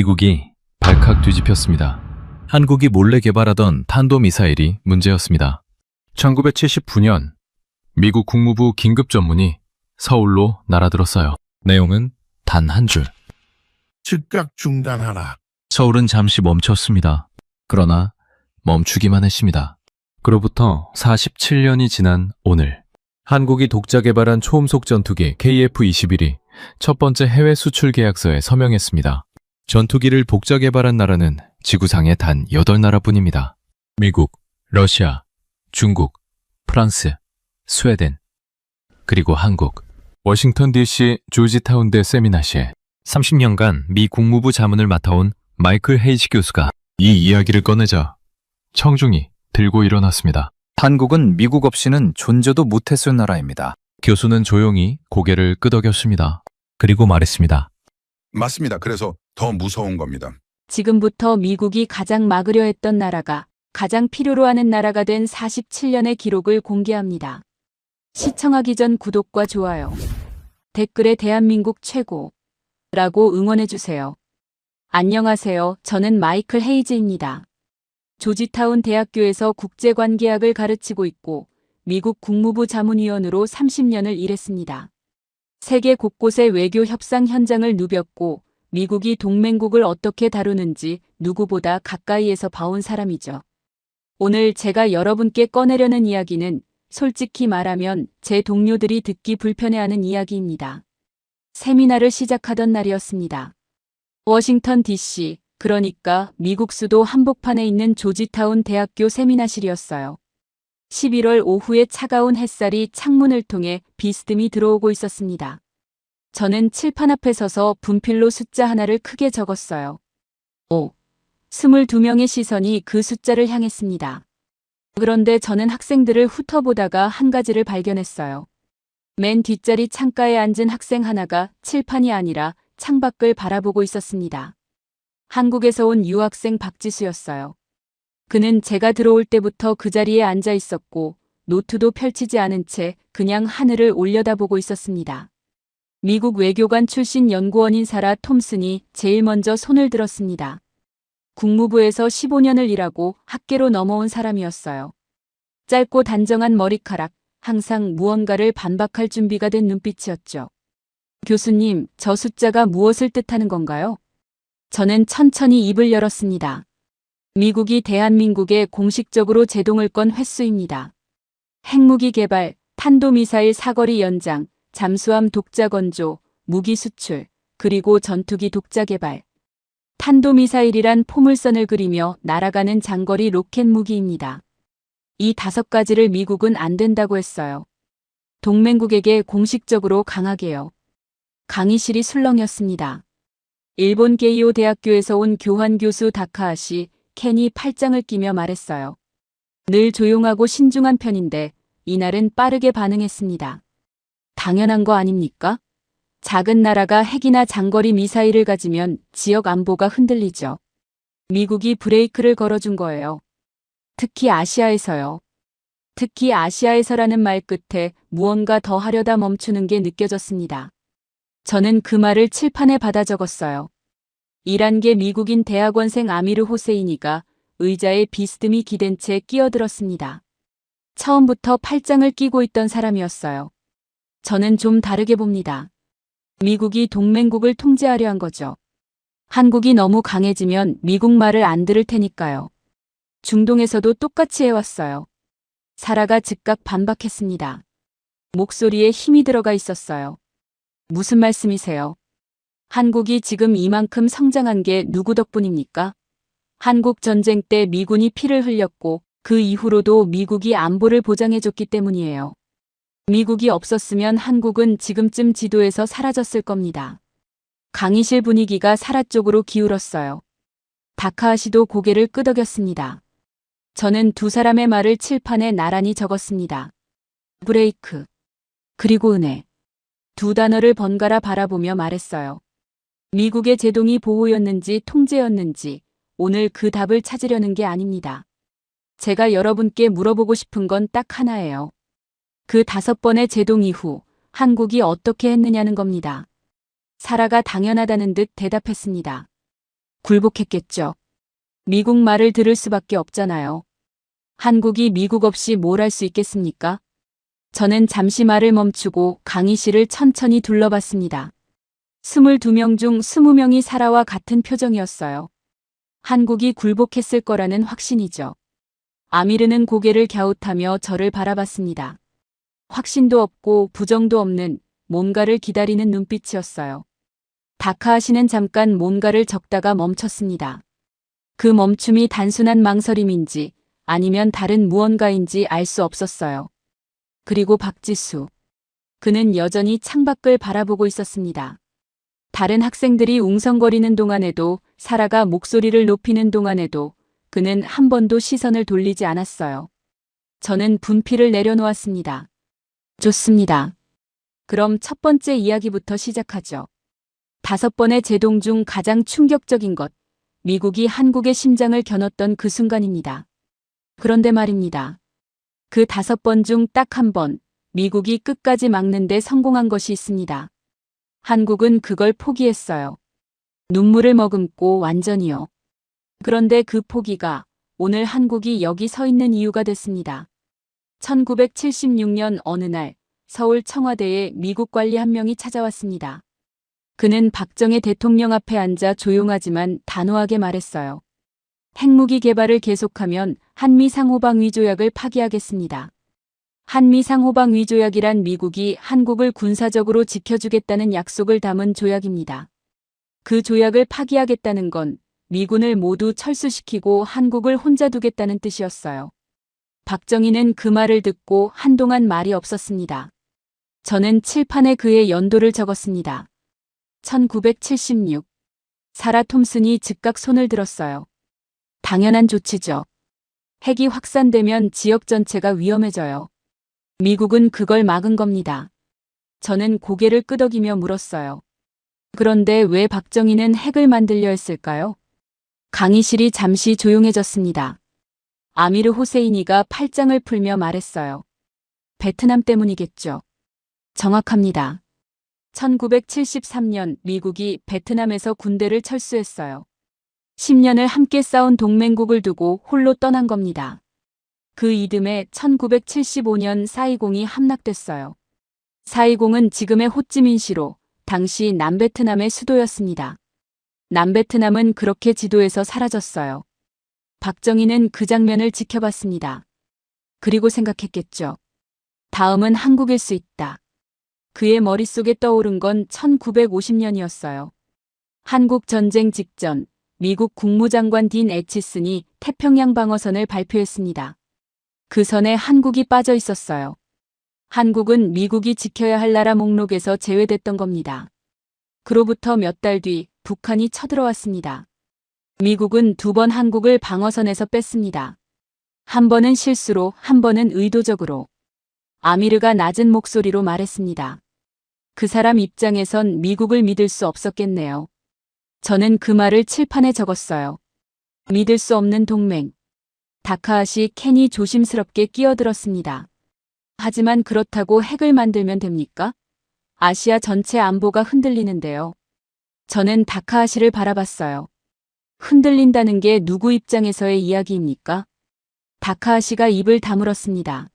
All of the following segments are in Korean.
미국이 발칵 뒤집혔습니다. 한국이 몰래 개발하던 탄도미사일이 문제였습니다. 1979년 미국 국무부 긴급전문이 서울로 날아들었어요. 내용은 단 한 줄. 즉각 중단하라. 서울은 잠시 멈췄습니다. 그러나 멈추기만 했습니다. 그로부터 47년이 지난 오늘, 한국이 독자 개발한 초음속 전투기 KF-21이 첫 번째 해외 수출 계약서에 서명했습니다. 전투기를 독자 개발한 나라는 지구상에 단 8나라뿐입니다. 미국, 러시아, 중국, 프랑스, 스웨덴, 그리고 한국. 워싱턴 DC 조지타운대 세미나시에 30년간 미 국무부 자문을 맡아온 마이클 헤이지 교수가 이 이야기를 꺼내자 청중이 들고 일어났습니다. 한국은 미국 없이는 존재도 못했을 나라입니다. 교수는 조용히 고개를 끄덕였습니다. 그리고 말했습니다. 맞습니다. 그래서 더 무서운 겁니다. 지금부터 미국이 가장 막으려 했던 나라가 가장 필요로 하는 나라가 된 47년의 기록을 공개합니다. 시청하기 전 구독과 좋아요, 댓글에 대한민국 최고라고 응원해주세요. 안녕하세요. 저는 마이클 헤이즈입니다. 조지타운 대학교에서 국제관계학을 가르치고 있고 미국 국무부 자문위원으로 30년을 일했습니다. 세계 곳곳의 외교 협상 현장을 누볐고 미국이 동맹국을 어떻게 다루는지 누구보다 가까이에서 봐온 사람이죠. 오늘 제가 여러분께 꺼내려는 이야기는 솔직히 말하면 제 동료들이 듣기 불편해하는 이야기입니다. 세미나를 시작하던 날이었습니다. 워싱턴 DC, 그러니까 미국 수도 한복판에 있는 조지타운 대학교 세미나실이었어요. 11월 오후에 차가운 햇살이 창문을 통해 비스듬히 들어오고 있었습니다. 저는 칠판 앞에 서서 분필로 숫자 하나를 크게 적었어요. 5. 22명의 시선이 그 숫자를 향했습니다. 그런데 저는 학생들을 훑어보다가 한 가지를 발견했어요. 맨 뒷자리 창가에 앉은 학생 하나가 칠판이 아니라 창밖을 바라보고 있었습니다. 한국에서 온 유학생 박지수였어요. 그는 제가 들어올 때부터 그 자리에 앉아 있었고 노트도 펼치지 않은 채 그냥 하늘을 올려다보고 있었습니다. 미국 외교관 출신 연구원인 사라 톰슨이 제일 먼저 손을 들었습니다. 국무부에서 15년을 일하고 학계로 넘어온 사람이었어요. 짧고 단정한 머리카락, 항상 무언가를 반박할 준비가 된 눈빛이었죠. 교수님, 저 숫자가 무엇을 뜻하는 건가요? 저는 천천히 입을 열었습니다. 미국이 대한민국에 공식적으로 제동을 건 횟수입니다. 핵무기 개발, 탄도미사일 사거리 연장, 잠수함 독자 건조, 무기 수출, 그리고 전투기 독자 개발. 탄도미사일이란 포물선을 그리며 날아가는 장거리 로켓 무기입니다. 이 5가지를 미국은 안 된다고 했어요. 동맹국에게 공식적으로 강하게요. 강의실이 술렁였습니다. 일본 게이오 대학교에서 온 교환 교수 다카하시 캔이 팔짱을 끼며 말했어요. 늘 조용하고 신중한 편인데 이날은 빠르게 반응했습니다. 당연한 거 아닙니까? 작은 나라가 핵이나 장거리 미사일을 가지면 지역 안보가 흔들리죠. 미국이 브레이크를 걸어준 거예요. 특히 아시아에서요. 특히 아시아에서라는 말 끝에 무언가 더 하려다 멈추는 게 느껴졌습니다. 저는 그 말을 칠판에 받아 적었어요. 이란계 미국인 대학원생 아미르 호세이니가 의자에 비스듬히 기댄 채 끼어들었습니다. 처음부터 팔짱을 끼고 있던 사람이었어요. 저는 좀 다르게 봅니다. 미국이 동맹국을 통제하려 한 거죠. 한국이 너무 강해지면 미국 말을 안 들을 테니까요. 중동에서도 똑같이 해왔어요. 사라가 즉각 반박했습니다. 목소리에 힘이 들어가 있었어요. 무슨 말씀이세요? 한국이 지금 이만큼 성장한 게 누구 덕분입니까? 한국 전쟁 때 미군이 피를 흘렸고 그 이후로도 미국이 안보를 보장해줬기 때문이에요. 미국이 없었으면 한국은 지금쯤 지도에서 사라졌을 겁니다. 강의실 분위기가 사라 쪽으로 기울었어요. 다카하시도 고개를 끄덕였습니다. 저는 두 사람의 말을 칠판에 나란히 적었습니다. 브레이크, 그리고 은혜. 두 단어를 번갈아 바라보며 말했어요. 미국의 제동이 보호였는지 통제였는지 오늘 그 답을 찾으려는 게 아닙니다. 제가 여러분께 물어보고 싶은 건 딱 하나예요. 그 5번의 제동 이후 한국이 어떻게 했느냐는 겁니다. 사라가 당연하다는 듯 대답했습니다. 굴복했겠죠. 미국 말을 들을 수밖에 없잖아요. 한국이 미국 없이 뭘 할 수 있겠습니까? 저는 잠시 말을 멈추고 강의실을 천천히 둘러봤습니다. 22명 중 20명이 사라와 같은 표정이었어요. 한국이 굴복했을 거라는 확신이죠. 아미르는 고개를 갸웃하며 저를 바라봤습니다. 확신도 없고 부정도 없는 뭔가를 기다리는 눈빛이었어요. 다카하시는 잠깐 뭔가를 적다가 멈췄습니다. 그 멈춤이 단순한 망설임인지 아니면 다른 무언가인지 알 수 없었어요. 그리고 박지수. 그는 여전히 창밖을 바라보고 있었습니다. 다른 학생들이 웅성거리는 동안에도, 사라가 목소리를 높이는 동안에도 그는 한 번도 시선을 돌리지 않았어요. 저는 분필을 내려놓았습니다. 좋습니다. 그럼 첫 번째 이야기부터 시작하죠. 5번의 제동 중 가장 충격적인 것, 미국이 한국의 심장을 겨눴던 그 순간입니다. 그런데 말입니다. 그 5번 중 딱 1번, 미국이 끝까지 막는 데 성공한 것이 있습니다. 한국은 그걸 포기했어요. 눈물을 머금고 완전히요. 그런데 그 포기가 오늘 한국이 여기 서 있는 이유가 됐습니다. 1976년 어느 날 서울 청와대에 미국 관리 한 명이 찾아왔습니다. 그는 박정희 대통령 앞에 앉아 조용하지만 단호하게 말했어요. 핵무기 개발을 계속하면 한미상호방위조약을 파기하겠습니다. 한미상호방위조약이란 미국이 한국을 군사적으로 지켜주겠다는 약속을 담은 조약입니다. 그 조약을 파기하겠다는 건 미군을 모두 철수시키고 한국을 혼자 두겠다는 뜻이었어요. 박정희는 그 말을 듣고 한동안 말이 없었습니다. 저는 칠판에 그의 연도를 적었습니다. 1976. 사라 톰슨이 즉각 손을 들었어요. 당연한 조치죠. 핵이 확산되면 지역 전체가 위험해져요. 미국은 그걸 막은 겁니다. 저는 고개를 끄덕이며 물었어요. 그런데 왜 박정희는 핵을 만들려 했을까요? 강의실이 잠시 조용해졌습니다. 아미르 호세이니가 팔짱을 풀며 말했어요. 베트남 때문이겠죠. 정확합니다. 1973년 미국이 베트남에서 군대를 철수했어요. 10년을 함께 싸운 동맹국을 두고 홀로 떠난 겁니다. 그 이듬해 1975년 사이공이 함락됐어요. 사이공은 지금의 호찌민시로 당시 남베트남의 수도였습니다. 남베트남은 그렇게 지도에서 사라졌어요. 박정희는 그 장면을 지켜봤습니다. 그리고 생각했겠죠. 다음은 한국일 수 있다. 그의 머릿속에 떠오른 건 1950년이었어요. 한국 전쟁 직전 미국 국무장관 딘 애치슨이 태평양 방어선을 발표했습니다. 그 선에 한국이 빠져 있었어요. 한국은 미국이 지켜야 할 나라 목록에서 제외됐던 겁니다. 그로부터 몇 달 뒤 북한이 쳐들어왔습니다. 미국은 2번 한국을 방어선에서 뺐습니다. 한 번은 실수로, 한 번은 의도적으로. 아미르가 낮은 목소리로 말했습니다. 그 사람 입장에선 미국을 믿을 수 없었겠네요. 저는 그 말을 칠판에 적었어요. 믿을 수 없는 동맹. 다카하시 켄이 조심스럽게 끼어들었습니다. 하지만 그렇다고 핵을 만들면 됩니까? 아시아 전체 안보가 흔들리는데요. 저는 다카하시를 바라봤어요. 흔들린다는 게 누구 입장에서의 이야기입니까? 다카하시가 입을 다물었습니다.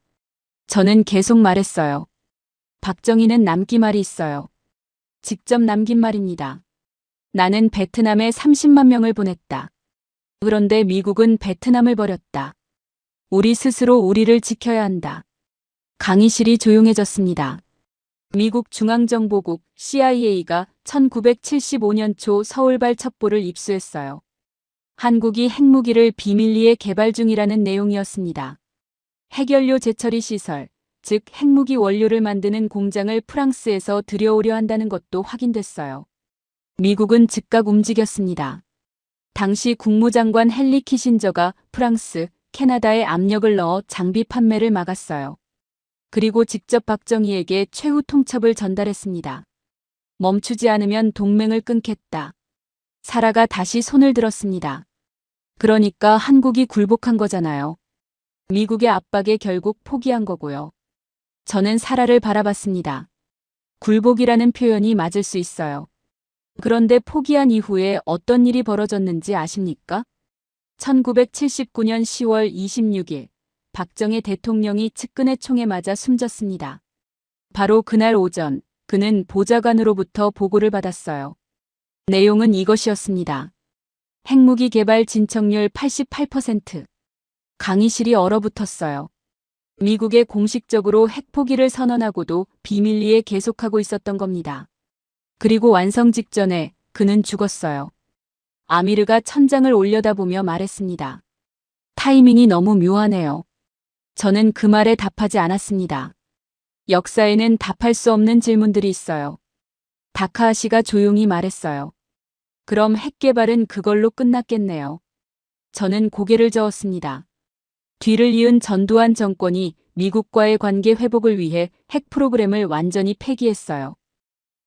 저는 계속 말했어요. 박정희는 남기 말이 있어요. 직접 남긴 말입니다. 나는 베트남에 30만 명을 보냈다. 그런데 미국은 베트남을 버렸다. 우리 스스로 우리를 지켜야 한다. 강의실이 조용해졌습니다. 미국 중앙정보국 CIA가 1975년 초 서울발 첩보를 입수했어요. 한국이 핵무기를 비밀리에 개발 중이라는 내용이었습니다. 핵연료 재처리 시설, 즉 핵무기 원료를 만드는 공장을 프랑스에서 들여오려 한다는 것도 확인됐어요. 미국은 즉각 움직였습니다. 당시 국무장관 헨리 키신저가 프랑스, 캐나다에 압력을 넣어 장비 판매를 막았어요. 그리고 직접 박정희에게 최후 통첩을 전달했습니다. 멈추지 않으면 동맹을 끊겠다. 사라가 다시 손을 들었습니다. 그러니까 한국이 굴복한 거잖아요. 미국의 압박에 결국 포기한 거고요. 저는 사라를 바라봤습니다. 굴복이라는 표현이 맞을 수 있어요. 그런데 포기한 이후에 어떤 일이 벌어졌는지 아십니까? 1979년 10월 26일, 박정희 대통령이 측근의 총에 맞아 숨졌습니다. 바로 그날 오전, 그는 보좌관으로부터 보고를 받았어요. 내용은 이것이었습니다. 핵무기 개발 진척률 88%. 강의실이 얼어붙었어요. 미국에 공식적으로 핵포기를 선언하고도 비밀리에 계속하고 있었던 겁니다. 그리고 완성 직전에 그는 죽었어요. 아미르가 천장을 올려다보며 말했습니다. 타이밍이 너무 묘하네요. 저는 그 말에 답하지 않았습니다. 역사에는 답할 수 없는 질문들이 있어요. 다카하시가 조용히 말했어요. 그럼 핵 개발은 그걸로 끝났겠네요. 저는 고개를 저었습니다. 뒤를 이은 전두환 정권이 미국과의 관계 회복을 위해 핵 프로그램을 완전히 폐기했어요.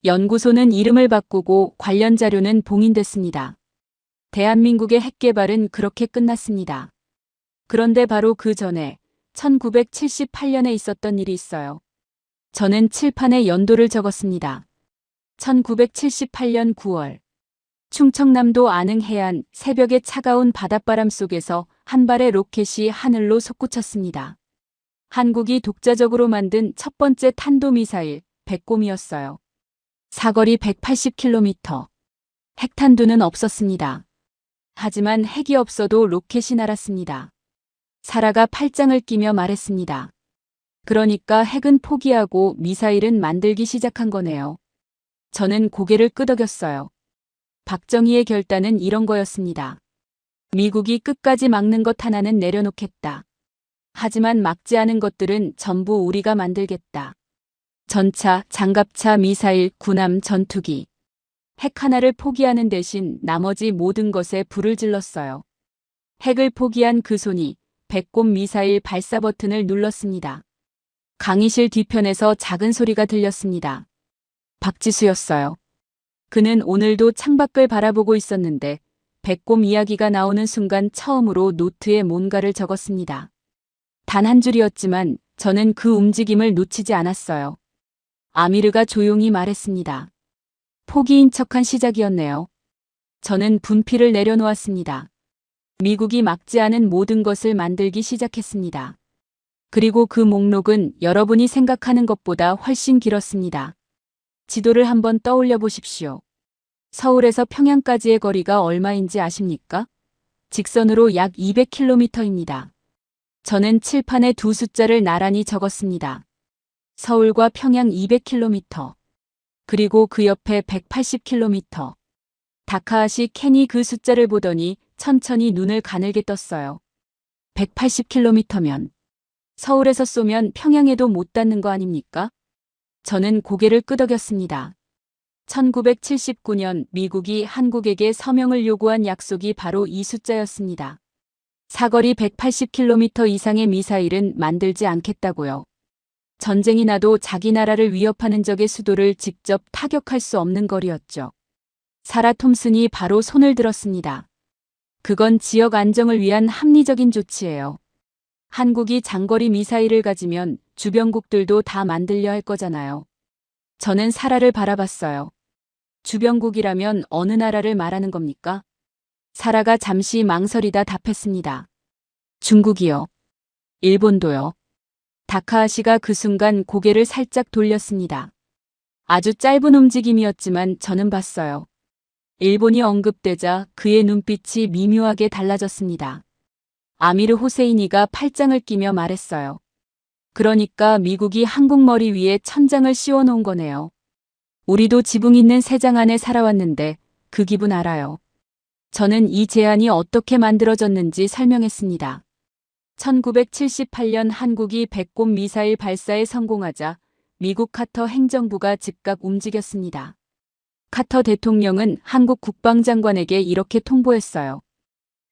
연구소는 이름을 바꾸고 관련 자료는 봉인됐습니다. 대한민국의 핵 개발은 그렇게 끝났습니다. 그런데 바로 그 전에 1978년에 있었던 일이 있어요. 저는 칠판에 연도를 적었습니다. 1978년 9월. 충청남도 안흥 해안 새벽의 차가운 바닷바람 속에서 한 발의 로켓이 하늘로 솟구쳤습니다. 한국이 독자적으로 만든 첫 번째 탄도미사일 백곰이었어요. 사거리 180km. 핵탄두는 없었습니다. 하지만 핵이 없어도 로켓이 날았습니다. 사라가 팔짱을 끼며 말했습니다. 그러니까 핵은 포기하고 미사일은 만들기 시작한 거네요. 저는 고개를 끄덕였어요. 박정희의 결단은 이런 거였습니다. 미국이 끝까지 막는 것 하나는 내려놓겠다. 하지만 막지 않은 것들은 전부 우리가 만들겠다. 전차, 장갑차, 미사일, 군함, 전투기. 핵 하나를 포기하는 대신 나머지 모든 것에 불을 질렀어요. 핵을 포기한 그 손이 백곰 미사일 발사 버튼을 눌렀습니다. 강의실 뒤편에서 작은 소리가 들렸습니다. 박지수였어요. 그는 오늘도 창밖을 바라보고 있었는데 백곰 이야기가 나오는 순간 처음으로 노트에 뭔가를 적었습니다. 단 한 줄이었지만 저는 그 움직임을 놓치지 않았어요. 아미르가 조용히 말했습니다. 포기인 척한 시작이었네요. 저는 분필을 내려놓았습니다. 미국이 막지 않은 모든 것을 만들기 시작했습니다. 그리고 그 목록은 여러분이 생각하는 것보다 훨씬 길었습니다. 지도를 한번 떠올려 보십시오. 서울에서 평양까지의 거리가 얼마인지 아십니까? 직선으로 약 200km입니다. 저는 칠판에 두 숫자를 나란히 적었습니다. 서울과 평양 200km. 그리고 그 옆에 180km. 다카하시 캔이 그 숫자를 보더니 천천히 눈을 가늘게 떴어요. 180km면 서울에서 쏘면 평양에도 못 닿는 거 아닙니까? 저는 고개를 끄덕였습니다. 1979년 미국이 한국에게 서명을 요구한 약속이 바로 이 숫자였습니다. 사거리 180km 이상의 미사일은 만들지 않겠다고요. 전쟁이 나도 자기 나라를 위협하는 적의 수도를 직접 타격할 수 없는 거리였죠. 사라 톰슨이 바로 손을 들었습니다. 그건 지역 안정을 위한 합리적인 조치예요. 한국이 장거리 미사일을 가지면 주변국들도 다 만들려 할 거잖아요. 저는 사라를 바라봤어요. 주변국이라면 어느 나라를 말하는 겁니까? 사라가 잠시 망설이다 답했습니다. 중국이요. 일본도요. 다카하시가 그 순간 고개를 살짝 돌렸습니다. 아주 짧은 움직임이었지만 저는 봤어요. 일본이 언급되자 그의 눈빛이 미묘하게 달라졌습니다. 아미르 호세이니가 팔짱을 끼며 말했어요. 그러니까 미국이 한국 머리 위에 천장을 씌워놓은 거네요. 우리도 지붕 있는 새장 안에 살아왔는데 그 기분 알아요. 저는 이 제안이 어떻게 만들어졌는지 설명했습니다. 1978년 한국이 백곰 미사일 발사에 성공하자 미국 카터 행정부가 즉각 움직였습니다. 카터 대통령은 한국 국방장관에게 이렇게 통보했어요.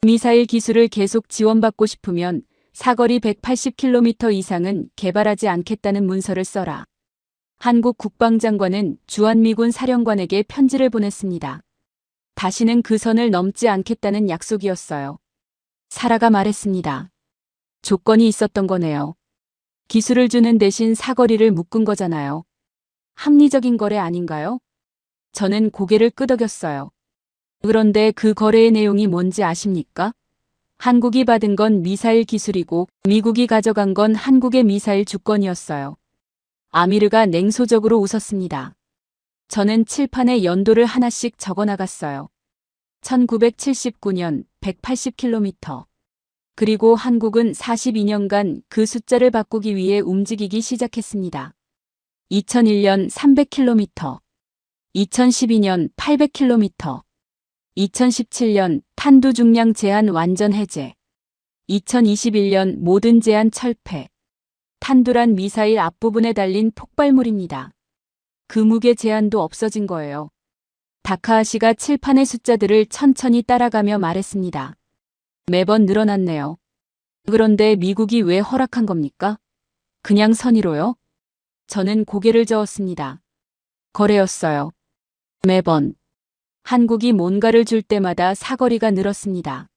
미사일 기술을 계속 지원받고 싶으면 사거리 180km 이상은 개발하지 않겠다는 문서를 써라. 한국 국방장관은 주한미군 사령관에게 편지를 보냈습니다. 다시는 그 선을 넘지 않겠다는 약속이었어요. 사라가 말했습니다. 조건이 있었던 거네요. 기술을 주는 대신 사거리를 묶은 거잖아요. 합리적인 거래 아닌가요? 저는 고개를 끄덕였어요. 그런데 그 거래의 내용이 뭔지 아십니까? 한국이 받은 건 미사일 기술이고 미국이 가져간 건 한국의 미사일 주권이었어요. 아미르가 냉소적으로 웃었습니다. 저는 칠판에 연도를 하나씩 적어 나갔어요. 1979년 180km. 그리고 한국은 42년간 그 숫자를 바꾸기 위해 움직이기 시작했습니다. 2001년 300km, 2012년 800km, 2017년 탄두 중량 제한 완전 해제, 2021년 모든 제한 철폐. 탄두란 미사일 앞부분에 달린 폭발물입니다. 그 무게 제한도 없어진 거예요. 다카하시가 칠판의 숫자들을 천천히 따라가며 말했습니다. 매번 늘어났네요. 그런데 미국이 왜 허락한 겁니까? 그냥 선의로요? 저는 고개를 저었습니다. 거래였어요. 매번. 한국이 뭔가를 줄 때마다 사거리가 늘었습니다.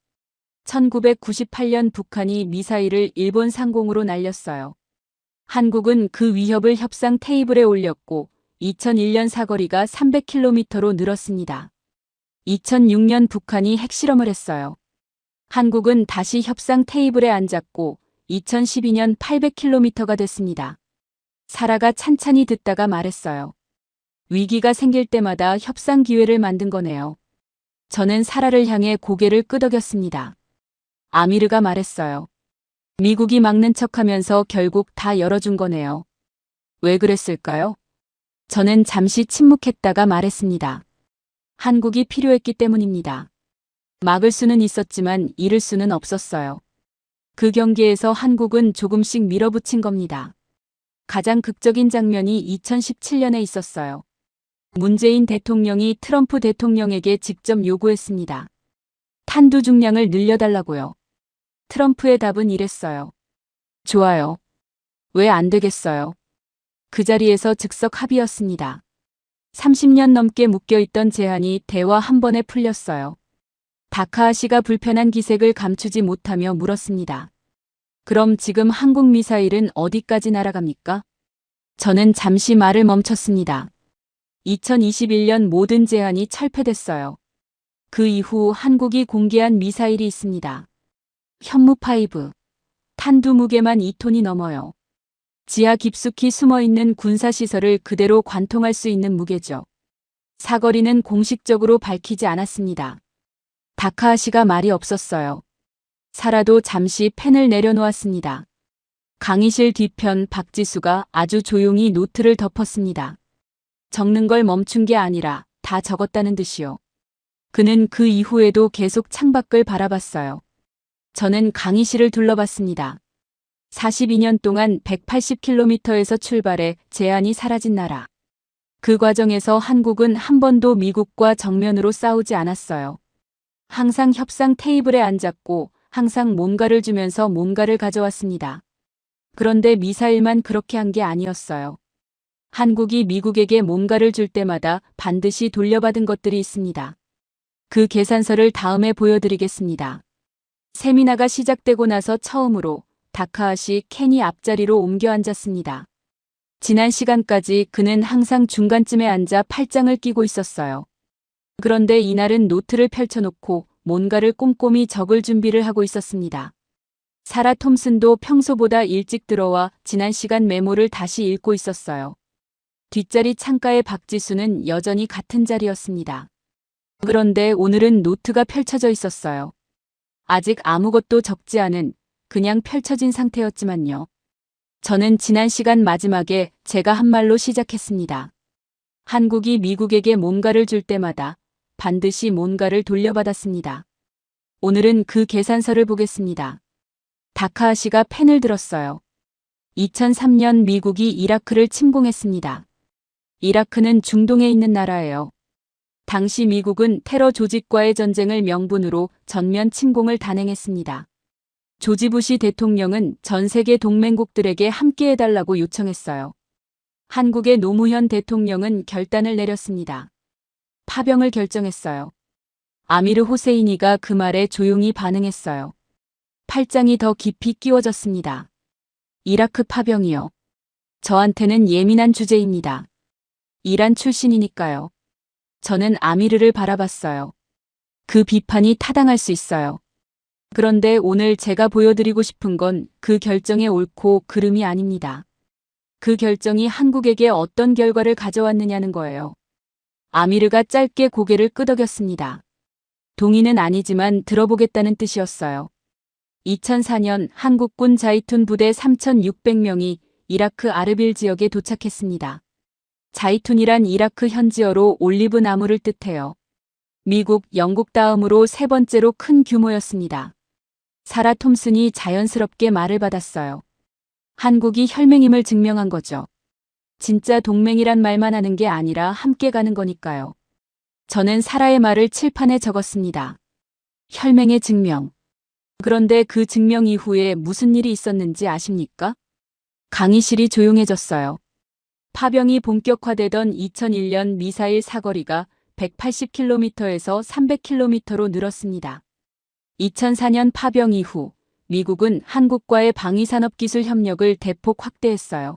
1998년 북한이 미사일을 일본 상공으로 날렸어요. 한국은 그 위협을 협상 테이블에 올렸고 2001년 사거리가 300km로 늘었습니다. 2006년 북한이 핵실험을 했어요. 한국은 다시 협상 테이블에 앉았고 2012년 800km가 됐습니다. 사라가 찬찬히 듣다가 말했어요. 위기가 생길 때마다 협상 기회를 만든 거네요. 저는 사라를 향해 고개를 끄덕였습니다. 아미르가 말했어요. 미국이 막는 척하면서 결국 다 열어준 거네요. 왜 그랬을까요? 저는 잠시 침묵했다가 말했습니다. 한국이 필요했기 때문입니다. 막을 수는 있었지만 잃을 수는 없었어요. 그 경기에서 한국은 조금씩 밀어붙인 겁니다. 가장 극적인 장면이 2017년에 있었어요. 문재인 대통령이 트럼프 대통령에게 직접 요구했습니다. 탄두 중량을 늘려달라고요. 트럼프의 답은 이랬어요. 좋아요. 왜 안 되겠어요? 그 자리에서 즉석 합의였습니다. 30년 넘게 묶여있던 제한이 대화 한 번에 풀렸어요. 다카하시가 불편한 기색을 감추지 못하며 물었습니다. 그럼 지금 한국 미사일은 어디까지 날아갑니까? 저는 잠시 말을 멈췄습니다. 2021년 모든 제한이 철폐됐어요. 그 이후 한국이 공개한 미사일이 있습니다. 현무5. 탄두 무게만 2톤이 넘어요. 지하 깊숙이 숨어있는 군사시설을 그대로 관통할 수 있는 무게죠. 사거리는 공식적으로 밝히지 않았습니다. 다카하시가 말이 없었어요. 사라도 잠시 펜을 내려놓았습니다. 강의실 뒤편 박지수가 아주 조용히 노트를 덮었습니다. 적는 걸 멈춘 게 아니라 다 적었다는 듯이요. 그는 그 이후에도 계속 창밖을 바라봤어요. 저는 강의실을 둘러봤습니다. 42년 동안 180km에서 출발해 제한이 사라진 나라. 그 과정에서 한국은 한 번도 미국과 정면으로 싸우지 않았어요. 항상 협상 테이블에 앉았고 항상 뭔가를 주면서 뭔가를 가져왔습니다. 그런데 미사일만 그렇게 한 게 아니었어요. 한국이 미국에게 뭔가를 줄 때마다 반드시 돌려받은 것들이 있습니다. 그 계산서를 다음에 보여드리겠습니다. 세미나가 시작되고 나서 처음으로 다카하시 캔이 앞자리로 옮겨 앉았습니다. 지난 시간까지 그는 항상 중간쯤에 앉아 팔짱을 끼고 있었어요. 그런데 이날은 노트를 펼쳐놓고 뭔가를 꼼꼼히 적을 준비를 하고 있었습니다. 사라 톰슨도 평소보다 일찍 들어와 지난 시간 메모를 다시 읽고 있었어요. 뒷자리 창가의 박지수는 여전히 같은 자리였습니다. 그런데 오늘은 노트가 펼쳐져 있었어요. 아직 아무것도 적지 않은 그냥 펼쳐진 상태였지만요. 저는 지난 시간 마지막에 제가 한 말로 시작했습니다. 한국이 미국에게 뭔가를 줄 때마다 반드시 뭔가를 돌려받았습니다. 오늘은 그 계산서를 보겠습니다. 다카하시가 펜을 들었어요. 2003년 미국이 이라크를 침공했습니다. 이라크는 중동에 있는 나라예요. 당시 미국은 테러 조직과의 전쟁을 명분으로 전면 침공을 단행했습니다. 조지 부시 대통령은 전 세계 동맹국들에게 함께해달라고 요청했어요. 한국의 노무현 대통령은 결단을 내렸습니다. 파병을 결정했어요. 아미르 호세이니가 그 말에 조용히 반응했어요. 팔짱이 더 깊이 끼워졌습니다. 이라크 파병이요. 저한테는 예민한 주제입니다. 이란 출신이니까요. 저는 아미르를 바라봤어요. 그 비판이 타당할 수 있어요. 그런데 오늘 제가 보여드리고 싶은 건 그 결정의 옳고 그름이 아닙니다. 그 결정이 한국에게 어떤 결과를 가져왔느냐는 거예요. 아미르가 짧게 고개를 끄덕였습니다. 동의는 아니지만 들어보겠다는 뜻이었어요. 2004년 한국군 자이툰 부대 3,600명이 이라크 아르빌 지역에 도착했습니다. 자이툰이란 이라크 현지어로 올리브 나무를 뜻해요. 미국, 영국 다음으로 세 번째로 큰 규모였습니다. 사라 톰슨이 자연스럽게 말을 받았어요. 한국이 혈맹임을 증명한 거죠. 진짜 동맹이란 말만 하는 게 아니라 함께 가는 거니까요. 저는 사라의 말을 칠판에 적었습니다. 혈맹의 증명. 그런데 그 증명 이후에 무슨 일이 있었는지 아십니까? 강의실이 조용해졌어요. 파병이 본격화되던 2001년 미사일 사거리가 180km에서 300km로 늘었습니다. 2004년 파병 이후 미국은 한국과의 방위산업기술 협력을 대폭 확대했어요.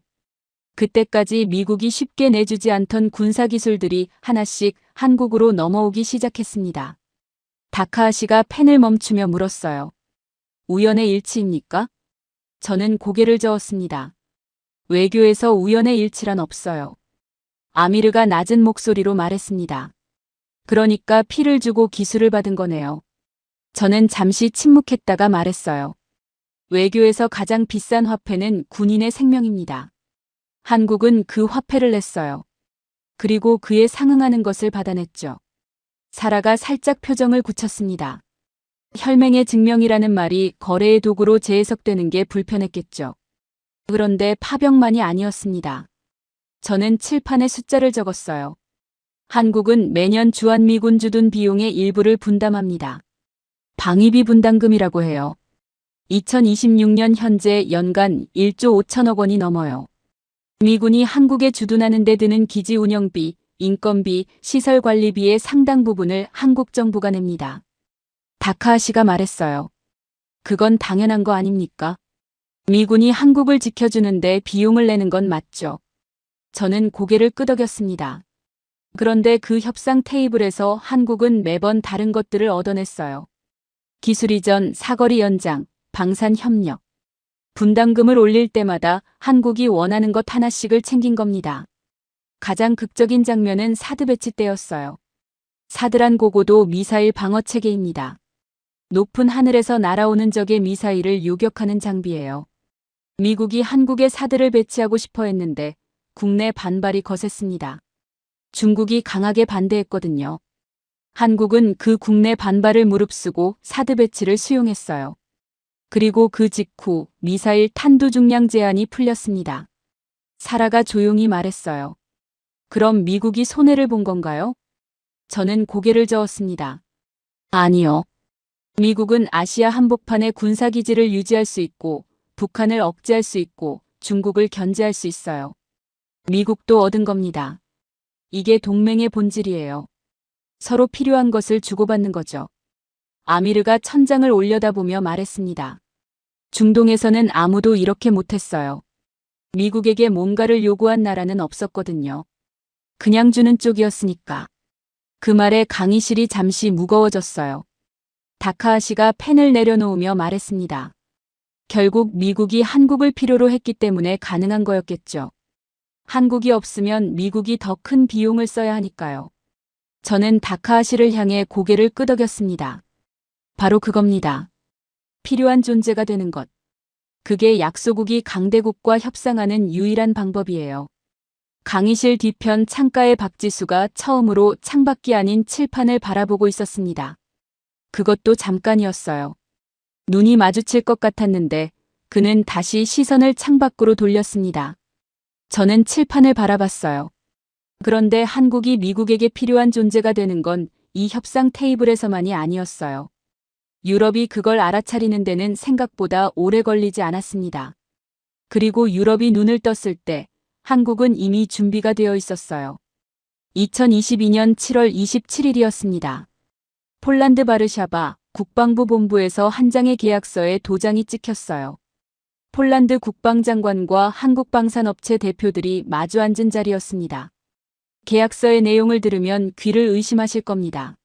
그때까지 미국이 쉽게 내주지 않던 군사기술들이 하나씩 한국으로 넘어오기 시작했습니다. 다카하시가 펜을 멈추며 물었어요. 우연의 일치입니까? 저는 고개를 저었습니다. 외교에서 우연의 일치란 없어요. 아미르가 낮은 목소리로 말했습니다. 그러니까 피를 주고 기술을 받은 거네요. 저는 잠시 침묵했다가 말했어요. 외교에서 가장 비싼 화폐는 군인의 생명입니다. 한국은 그 화폐를 냈어요. 그리고 그에 상응하는 것을 받아냈죠. 사라가 살짝 표정을 굳혔습니다. 혈맹의 증명이라는 말이 거래의 도구로 재해석되는 게 불편했겠죠. 그런데 파병만이 아니었습니다. 저는 칠판에 숫자를 적었어요. 한국은 매년 주한미군 주둔 비용의 일부를 분담합니다. 방위비 분담금이라고 해요. 2026년 현재 연간 1조 5천억 원이 넘어요. 미군이 한국에 주둔하는 데 드는 기지 운영비, 인건비, 시설 관리비의 상당 부분을 한국 정부가 냅니다. 다카하시가 말했어요. 그건 당연한 거 아닙니까? 미군이 한국을 지켜주는데 비용을 내는 건 맞죠. 저는 고개를 끄덕였습니다. 그런데 그 협상 테이블에서 한국은 매번 다른 것들을 얻어냈어요. 기술 이전, 사거리 연장, 방산 협력. 분담금을 올릴 때마다 한국이 원하는 것 하나씩을 챙긴 겁니다. 가장 극적인 장면은 사드 배치 때였어요. 사드란 고고도 미사일 방어 체계입니다. 높은 하늘에서 날아오는 적의 미사일을 요격하는 장비예요. 미국이 한국에 사드를 배치하고 싶어 했는데 국내 반발이 거셌습니다. 중국이 강하게 반대했거든요. 한국은 그 국내 반발을 무릅쓰고 사드 배치를 수용했어요. 그리고 그 직후 미사일 탄두 중량 제한이 풀렸습니다. 사라가 조용히 말했어요. 그럼 미국이 손해를 본 건가요? 저는 고개를 저었습니다. 아니요. 미국은 아시아 한복판에 군사기지를 유지할 수 있고 북한을 억제할 수 있고 중국을 견제할 수 있어요. 미국도 얻은 겁니다. 이게 동맹의 본질이에요. 서로 필요한 것을 주고받는 거죠. 아미르가 천장을 올려다보며 말했습니다. 중동에서는 아무도 이렇게 못했어요. 미국에게 뭔가를 요구한 나라는 없었거든요. 그냥 주는 쪽이었으니까. 그 말에 강의실이 잠시 무거워졌어요. 다카하시가 펜을 내려놓으며 말했습니다. 결국 미국이 한국을 필요로 했기 때문에 가능한 거였겠죠. 한국이 없으면 미국이 더 큰 비용을 써야 하니까요. 저는 다카하시를 향해 고개를 끄덕였습니다. 바로 그겁니다. 필요한 존재가 되는 것. 그게 약소국이 강대국과 협상하는 유일한 방법이에요. 강의실 뒤편 창가의 박지수가 처음으로 창밖이 아닌 칠판을 바라보고 있었습니다. 그것도 잠깐이었어요. 눈이 마주칠 것 같았는데 그는 다시 시선을 창밖으로 돌렸습니다. 저는 칠판을 바라봤어요. 그런데 한국이 미국에게 필요한 존재가 되는 건 이 협상 테이블에서만이 아니었어요. 유럽이 그걸 알아차리는 데는 생각보다 오래 걸리지 않았습니다. 그리고 유럽이 눈을 떴을 때 한국은 이미 준비가 되어 있었어요. 2022년 7월 27일이었습니다. 폴란드 바르샤바 국방부 본부에서 한 장의 계약서에 도장이 찍혔어요. 폴란드 국방장관과 한국 방산업체 대표들이 마주 앉은 자리였습니다. 계약서의 내용을 들으면 귀를 의심하실 겁니다.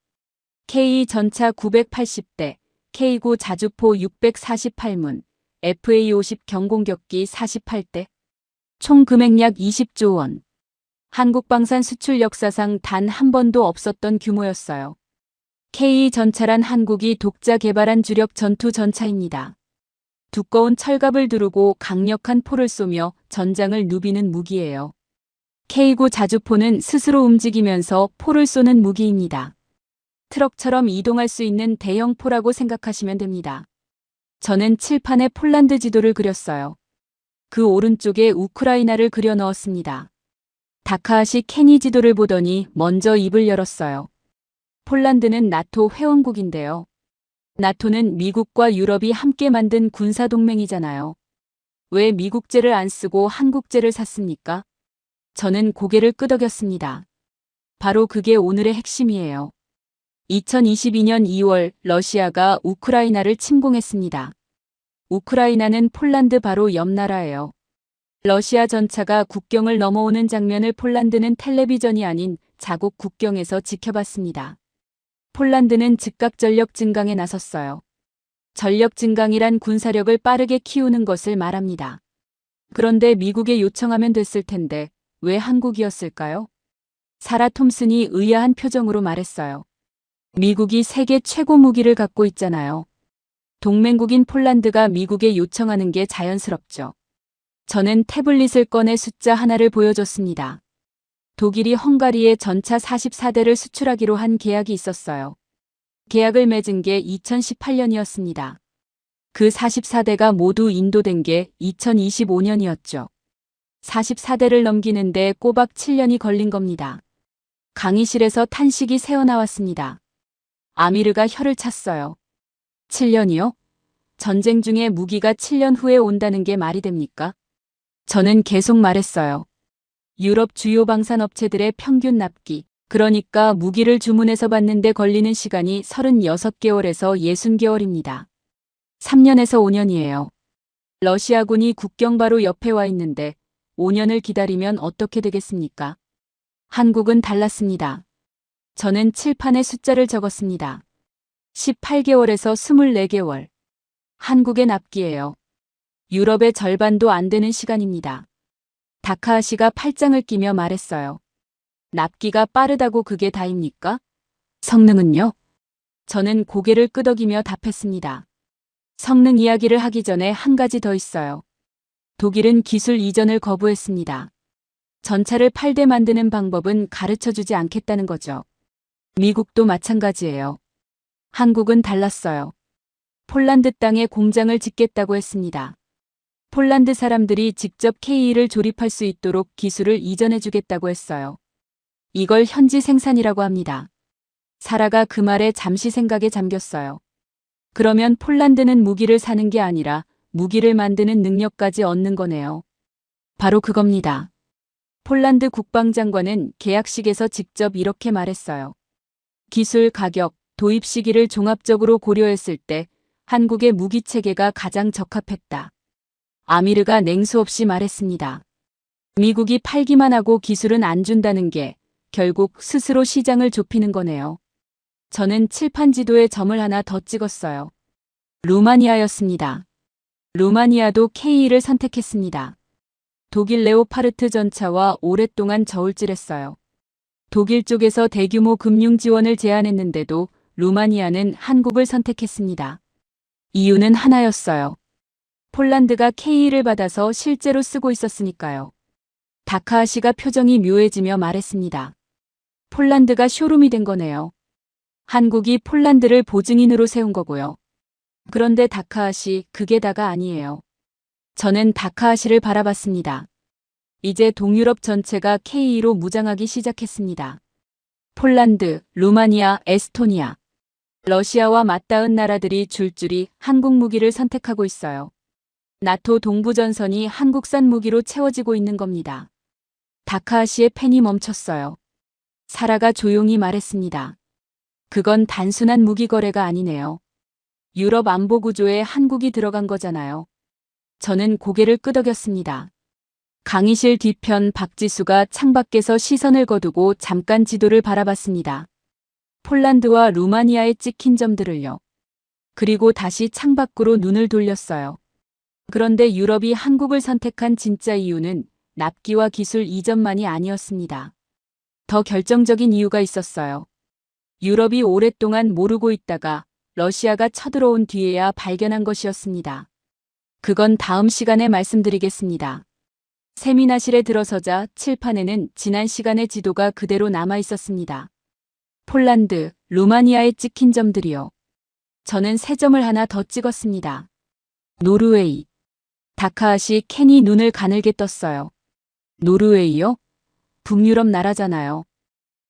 K 전차 980대, K9 자주포 648문, FA50 경공격기 48대, 총 금액 약 20조 원. 한국방산 수출 역사상 단 한 번도 없었던 규모였어요. K 전차란 한국이 독자 개발한 주력 전투 전차입니다. 두꺼운 철갑을 두르고 강력한 포를 쏘며 전장을 누비는 무기예요. K9 자주포는 스스로 움직이면서 포를 쏘는 무기입니다. 트럭처럼 이동할 수 있는 대형 포라고 생각하시면 됩니다. 저는 칠판에 폴란드 지도를 그렸어요. 그 오른쪽에 우크라이나를 그려 넣었습니다. 다카하시 케니 지도를 보더니 먼저 입을 열었어요. 폴란드는 나토 회원국인데요. 나토는 미국과 유럽이 함께 만든 군사동맹이잖아요. 왜 미국제를 안 쓰고 한국제를 샀습니까? 저는 고개를 끄덕였습니다. 바로 그게 오늘의 핵심이에요. 2022년 2월 러시아가 우크라이나를 침공했습니다. 우크라이나는 폴란드 바로 옆 나라예요. 러시아 전차가 국경을 넘어오는 장면을 폴란드는 텔레비전이 아닌 자국 국경에서 지켜봤습니다. 폴란드는 즉각 전력 증강에 나섰어요. 전력 증강이란 군사력을 빠르게 키우는 것을 말합니다. 그런데 미국에 요청하면 됐을 텐데 왜 한국이었을까요? 사라 톰슨이 의아한 표정으로 말했어요. 미국이 세계 최고 무기를 갖고 있잖아요. 동맹국인 폴란드가 미국에 요청하는 게 자연스럽죠. 저는 태블릿을 꺼내 숫자 하나를 보여줬습니다. 독일이 헝가리에 전차 44대를 수출하기로 한 계약이 있었어요. 계약을 맺은 게 2018년이었습니다. 그 44대가 모두 인도된 게 2025년이었죠. 44대를 넘기는데 꼬박 7년이 걸린 겁니다. 강의실에서 탄식이 새어나왔습니다. 아미르가 혀를 찼어요. 7년이요? 전쟁 중에 무기가 7년 후에 온다는 게 말이 됩니까? 저는 계속 말했어요. 유럽 주요 방산업체들의 평균 납기, 그러니까 무기를 주문해서 받는데 걸리는 시간이 36개월에서 60개월입니다. 3년에서 5년이에요. 러시아군이 국경 바로 옆에 와 있는데 5년을 기다리면 어떻게 되겠습니까? 한국은 달랐습니다. 저는 칠판에 숫자를 적었습니다. 18개월에서 24개월. 한국의 납기예요. 유럽의 절반도 안 되는 시간입니다. 다카하시가 팔짱을 끼며 말했어요. 납기가 빠르다고 그게 다입니까? 성능은요? 저는 고개를 끄덕이며 답했습니다. 성능 이야기를 하기 전에 한 가지 더 있어요. 독일은 기술 이전을 거부했습니다. 전차를 8대 만드는 방법은 가르쳐주지 않겠다는 거죠. 미국도 마찬가지예요. 한국은 달랐어요. 폴란드 땅에 공장을 짓겠다고 했습니다. 폴란드 사람들이 직접 K를 조립할 수 있도록 기술을 이전해주겠다고 했어요. 이걸 현지 생산이라고 합니다. 사라가 그 말에 잠시 생각에 잠겼어요. 그러면 폴란드는 무기를 사는 게 아니라 무기를 만드는 능력까지 얻는 거네요. 바로 그겁니다. 폴란드 국방장관은 계약식에서 직접 이렇게 말했어요. 기술, 가격, 도입 시기를 종합적으로 고려했을 때 한국의 무기 체계가 가장 적합했다. 아미르가 냉수 없이 말했습니다. 미국이 팔기만 하고 기술은 안 준다는 게 결국 스스로 시장을 좁히는 거네요. 저는 칠판 지도에 점을 하나 더 찍었어요. 루마니아였습니다. 루마니아도 K를 선택했습니다. 독일 레오파르트 전차와 오랫동안 저울질했어요. 독일 쪽에서 대규모 금융 지원을 제안했는데도 루마니아는 한국을 선택했습니다. 이유는 하나였어요. 폴란드가 K를 받아서 실제로 쓰고 있었으니까요. 다카하시가 표정이 묘해지며 말했습니다. 폴란드가 쇼룸이 된 거네요. 한국이 폴란드를 보증인으로 세운 거고요. 그런데 다카하시, 그게 다가 아니에요. 저는 다카하시를 바라봤습니다. 이제 동유럽 전체가 K로 무장하기 시작했습니다. 폴란드, 루마니아, 에스토니아. 러시아와 맞닿은 나라들이 줄줄이 한국 무기를 선택하고 있어요. 나토 동부전선이 한국산 무기로 채워지고 있는 겁니다. 다카하시의 펜이 멈췄어요. 사라가 조용히 말했습니다. 그건 단순한 무기 거래가 아니네요. 유럽 안보 구조에 한국이 들어간 거잖아요. 저는 고개를 끄덕였습니다. 강의실 뒤편 박지수가 창밖에서 시선을 거두고 잠깐 지도를 바라봤습니다. 폴란드와 루마니아에 찍힌 점들을요. 그리고 다시 창밖으로 눈을 돌렸어요. 그런데 유럽이 한국을 선택한 진짜 이유는 납기와 기술 이전만이 아니었습니다. 더 결정적인 이유가 있었어요. 유럽이 오랫동안 모르고 있다가 러시아가 쳐들어온 뒤에야 발견한 것이었습니다. 그건 다음 시간에 말씀드리겠습니다. 세미나실에 들어서자 칠판에는 지난 시간의 지도가 그대로 남아 있었습니다. 폴란드, 루마니아에 찍힌 점들이요. 저는 3점을 하나 더 찍었습니다. 노르웨이. 다카하시 캔이 눈을 가늘게 떴어요. 노르웨이요? 북유럽 나라잖아요.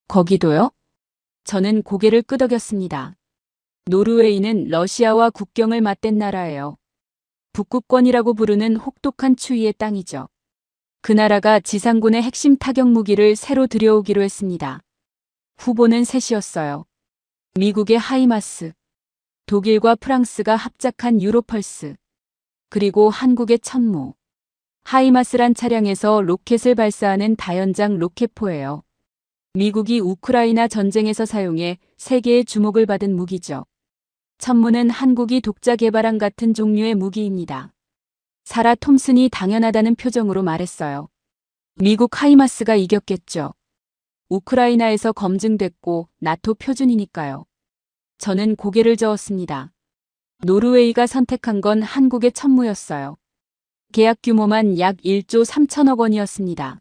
거기도요? 저는 고개를 끄덕였습니다. 노르웨이는 러시아와 국경을 맞댄 나라예요. 북극권이라고 부르는 혹독한 추위의 땅이죠. 그 나라가 지상군의 핵심 타격 무기를 새로 들여오기로 했습니다. 후보는 셋이었어요. 미국의 하이마스, 독일과 프랑스가 합작한 유로펄스, 그리고 한국의 천무. 하이마스란 차량에서 로켓을 발사하는 다연장 로켓포예요. 미국이 우크라이나 전쟁에서 사용해 세계의 주목을 받은 무기죠. 천무는 한국이 독자 개발한 같은 종류의 무기입니다. 사라 톰슨이 당연하다는 표정으로 말했어요. 미국 하이마스가 이겼겠죠. 우크라이나에서 검증됐고 나토 표준이니까요. 저는 고개를 저었습니다. 노르웨이가 선택한 건 한국의 천무였어요. 계약 규모만 약 1조 3천억 원이었습니다.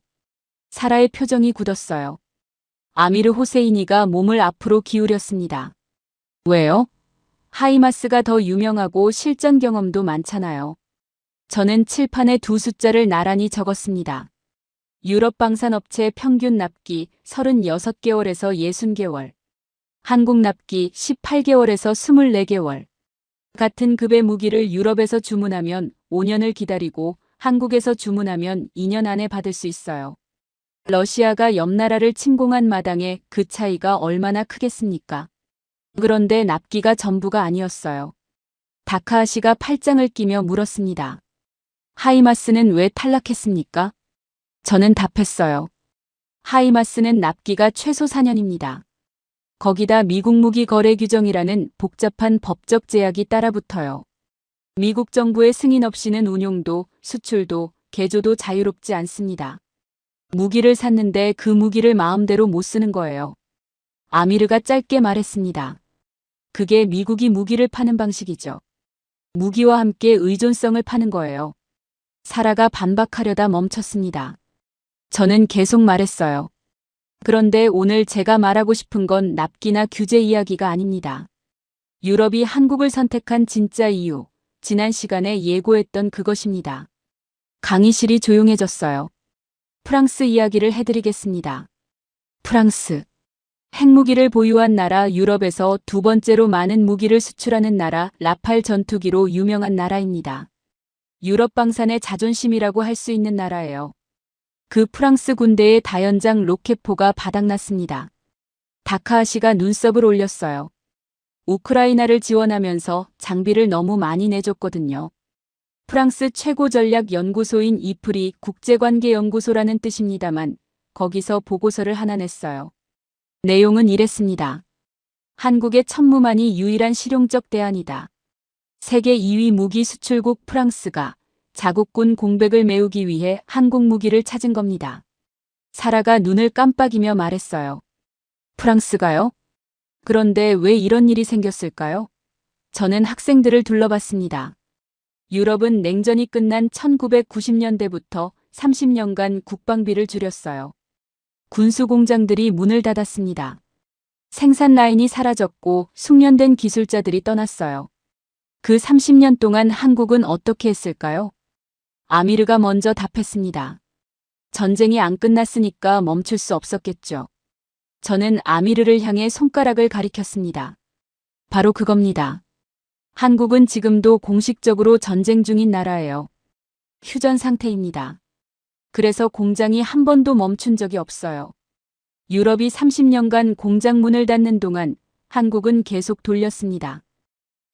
사라의 표정이 굳었어요. 아미르 호세이니가 몸을 앞으로 기울였습니다. 왜요? 하이마스가 더 유명하고 실전 경험도 많잖아요. 저는 칠판에 두 숫자를 나란히 적었습니다. 유럽 방산업체 평균 납기 36개월에서 60개월. 한국 납기 18개월에서 24개월. 같은 급의 무기를 유럽에서 주문하면 5년을 기다리고 한국에서 주문하면 2년 안에 받을 수 있어요. 러시아가 옆 나라를 침공한 마당에 그 차이가 얼마나 크겠습니까? 그런데 납기가 전부가 아니었어요. 다카하시가 팔짱을 끼며 물었습니다. 하이마스는 왜 탈락했습니까? 저는 답했어요. 하이마스는 납기가 최소 4년입니다. 거기다 미국 무기 거래 규정이라는 복잡한 법적 제약이 따라붙어요. 미국 정부의 승인 없이는 운용도, 수출도, 개조도 자유롭지 않습니다. 무기를 샀는데 그 무기를 마음대로 못 쓰는 거예요. 아미르가 짧게 말했습니다. 그게 미국이 무기를 파는 방식이죠. 무기와 함께 의존성을 파는 거예요. 사라가 반박하려다 멈췄습니다. 저는 계속 말했어요. 그런데 오늘 제가 말하고 싶은 건 납기나 규제 이야기가 아닙니다. 유럽이 한국을 선택한 진짜 이유, 지난 시간에 예고했던 그것입니다. 강의실이 조용해졌어요. 프랑스 이야기를 해드리겠습니다. 프랑스. 핵무기를 보유한 나라, 유럽에서 두 번째로 많은 무기를 수출하는 나라, 라팔 전투기로 유명한 나라입니다. 유럽 방산의 자존심이라고 할 수 있는 나라예요. 그 프랑스 군대의 다연장 로켓포가 바닥났습니다. 다카하시가 눈썹을 올렸어요. 우크라이나를 지원하면서 장비를 너무 많이 내줬거든요. 프랑스 최고 전략 연구소인 이프리 국제관계연구소라는 뜻입니다만 거기서 보고서를 하나 냈어요. 내용은 이랬습니다. 한국의 천무만이 유일한 실용적 대안이다. 세계 2위 무기 수출국 프랑스가 자국군 공백을 메우기 위해 한국 무기를 찾은 겁니다. 사라가 눈을 깜빡이며 말했어요. 프랑스가요? 그런데 왜 이런 일이 생겼을까요? 저는 학생들을 둘러봤습니다. 유럽은 냉전이 끝난 1990년대부터 30년간 국방비를 줄였어요. 군수공장들이 문을 닫았습니다. 생산 라인이 사라졌고 숙련된 기술자들이 떠났어요. 그 30년 동안 한국은 어떻게 했을까요? 아미르가 먼저 답했습니다. 전쟁이 안 끝났으니까 멈출 수 없었겠죠. 저는 아미르를 향해 손가락을 가리켰습니다. 바로 그겁니다. 한국은 지금도 공식적으로 전쟁 중인 나라예요. 휴전 상태입니다. 그래서 공장이 한 번도 멈춘 적이 없어요. 유럽이 30년간 공장 문을 닫는 동안 한국은 계속 돌렸습니다.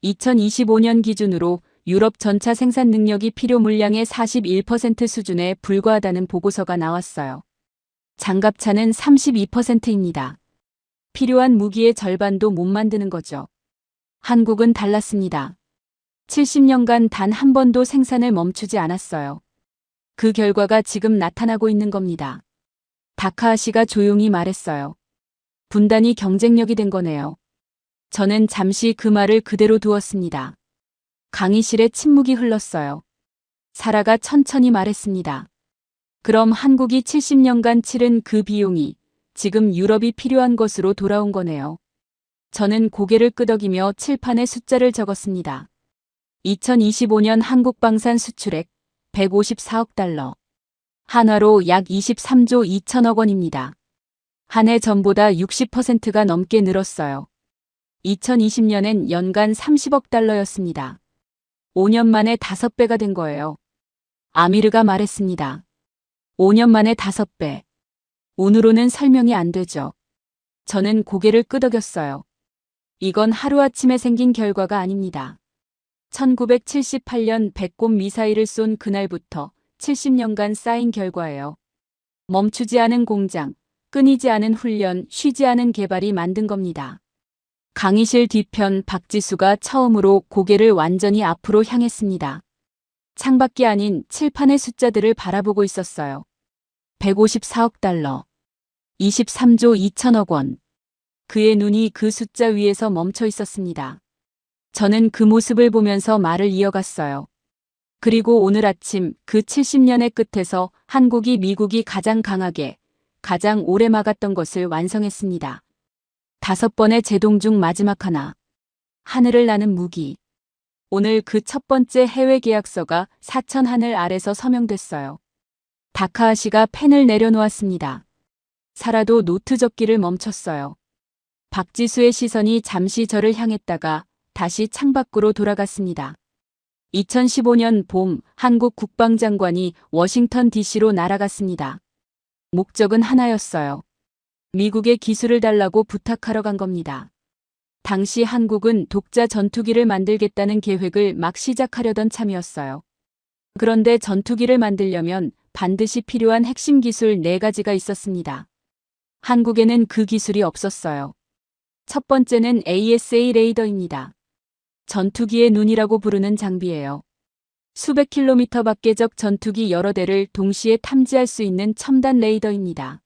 2025년 기준으로 유럽 전차 생산 능력이 필요 물량의 41% 수준에 불과하다는 보고서가 나왔어요. 장갑차는 32%입니다. 필요한 무기의 절반도 못 만드는 거죠. 한국은 달랐습니다. 70년간 단 한 번도 생산을 멈추지 않았어요. 그 결과가 지금 나타나고 있는 겁니다. 다카하시가 조용히 말했어요. 분단이 경쟁력이 된 거네요. 저는 잠시 그 말을 그대로 두었습니다. 강의실에 침묵이 흘렀어요. 사라가 천천히 말했습니다. 그럼 한국이 70년간 치른 그 비용이 지금 유럽이 필요한 것으로 돌아온 거네요. 저는 고개를 끄덕이며 칠판에 숫자를 적었습니다. 2025년 한국 방산 수출액 154억 달러. 한화로 약 23조 2천억 원입니다. 한 해 전보다 60%가 넘게 늘었어요. 2020년엔 연간 30억 달러였습니다. 5년 만에 5배가 된 거예요. 아미르가 말했습니다. 5년 만에 5배. 운으로는 설명이 안 되죠. 저는 고개를 끄덕였어요. 이건 하루아침에 생긴 결과가 아닙니다. 1978년 백곰 미사일을 쏜 그날부터 70년간 쌓인 결과예요. 멈추지 않은 공장, 끊이지 않은 훈련, 쉬지 않은 개발이 만든 겁니다. 강의실 뒤편 박지수가 처음으로 고개를 완전히 앞으로 향했습니다. 창밖이 아닌 칠판의 숫자들을 바라보고 있었어요. 154억 달러, 23조 2천억 원. 그의 눈이 그 숫자 위에서 멈춰 있었습니다. 저는 그 모습을 보면서 말을 이어갔어요. 그리고 오늘 아침 그 70년의 끝에서 한국이 미국이 가장 강하게, 가장 오래 막았던 것을 완성했습니다. 5번의 제동 중 마지막 하나. 하늘을 나는 무기. 오늘 그 첫 번째 해외 계약서가 사천 하늘 아래서 서명됐어요. 다카하시가 펜을 내려놓았습니다. 사라도 노트 적기를 멈췄어요. 박지수의 시선이 잠시 저를 향했다가 다시 창밖으로 돌아갔습니다. 2015년 봄 한국 국방장관이 워싱턴 DC로 날아갔습니다. 목적은 하나였어요. 미국의 기술을 달라고 부탁하러 간 겁니다. 당시 한국은 독자 전투기를 만들겠다는 계획을 막 시작하려던 참이었어요. 그런데 전투기를 만들려면 반드시 필요한 핵심 기술 4가지가 있었습니다. 한국에는 그 기술이 없었어요. 첫 번째는 ASA 레이더입니다. 전투기의 눈이라고 부르는 장비예요. 수백 킬로미터 밖의 적 전투기 여러 대를 동시에 탐지할 수 있는 첨단 레이더입니다.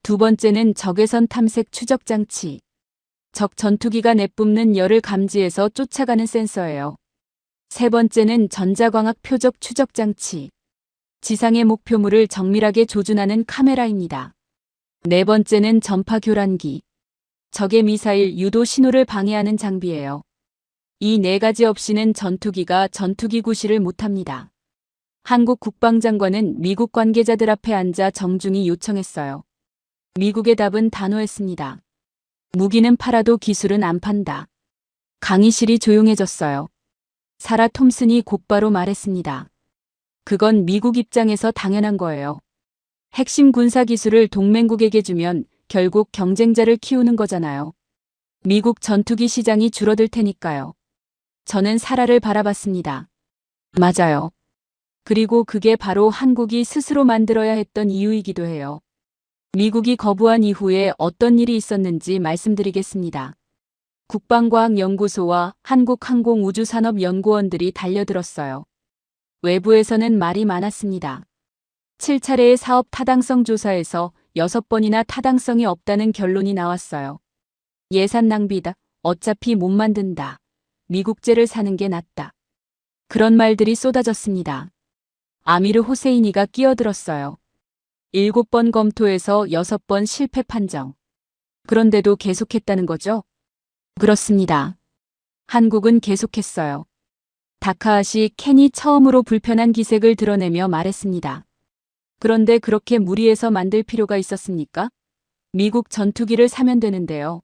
두 번째는 적외선 탐색 추적 장치. 적 전투기가 내뿜는 열을 감지해서 쫓아가는 센서예요. 세 번째는 전자광학 표적 추적 장치. 지상의 목표물을 정밀하게 조준하는 카메라입니다. 네 번째는 전파 교란기. 적의 미사일 유도 신호를 방해하는 장비예요. 이 4가지 없이는 전투기가 전투기 구실을 못합니다. 한국 국방장관은 미국 관계자들 앞에 앉아 정중히 요청했어요. 미국의 답은 단호했습니다. 무기는 팔아도 기술은 안 판다. 강의실이 조용해졌어요. 사라 톰슨이 곧바로 말했습니다. 그건 미국 입장에서 당연한 거예요. 핵심 군사 기술을 동맹국에게 주면 결국 경쟁자를 키우는 거잖아요. 미국 전투기 시장이 줄어들 테니까요. 저는 사라를 바라봤습니다. 맞아요. 그리고 그게 바로 한국이 스스로 만들어야 했던 이유이기도 해요. 미국이 거부한 이후에 어떤 일이 있었는지 말씀드리겠습니다. 국방과학연구소와 한국항공우주산업연구원들이 달려들었어요. 외부에서는 말이 많았습니다. 7차례의 사업 타당성 조사에서 6번이나 타당성이 없다는 결론이 나왔어요. 예산 낭비다. 어차피 못 만든다. 미국제를 사는 게 낫다. 그런 말들이 쏟아졌습니다. 아미르 호세이니가 끼어들었어요. 7번 검토해서 6번 실패 판정. 그런데도 계속했다는 거죠? 그렇습니다. 한국은 계속했어요. 다카하시 켄이 처음으로 불편한 기색을 드러내며 말했습니다. 그런데 그렇게 무리해서 만들 필요가 있었습니까? 미국 전투기를 사면 되는데요.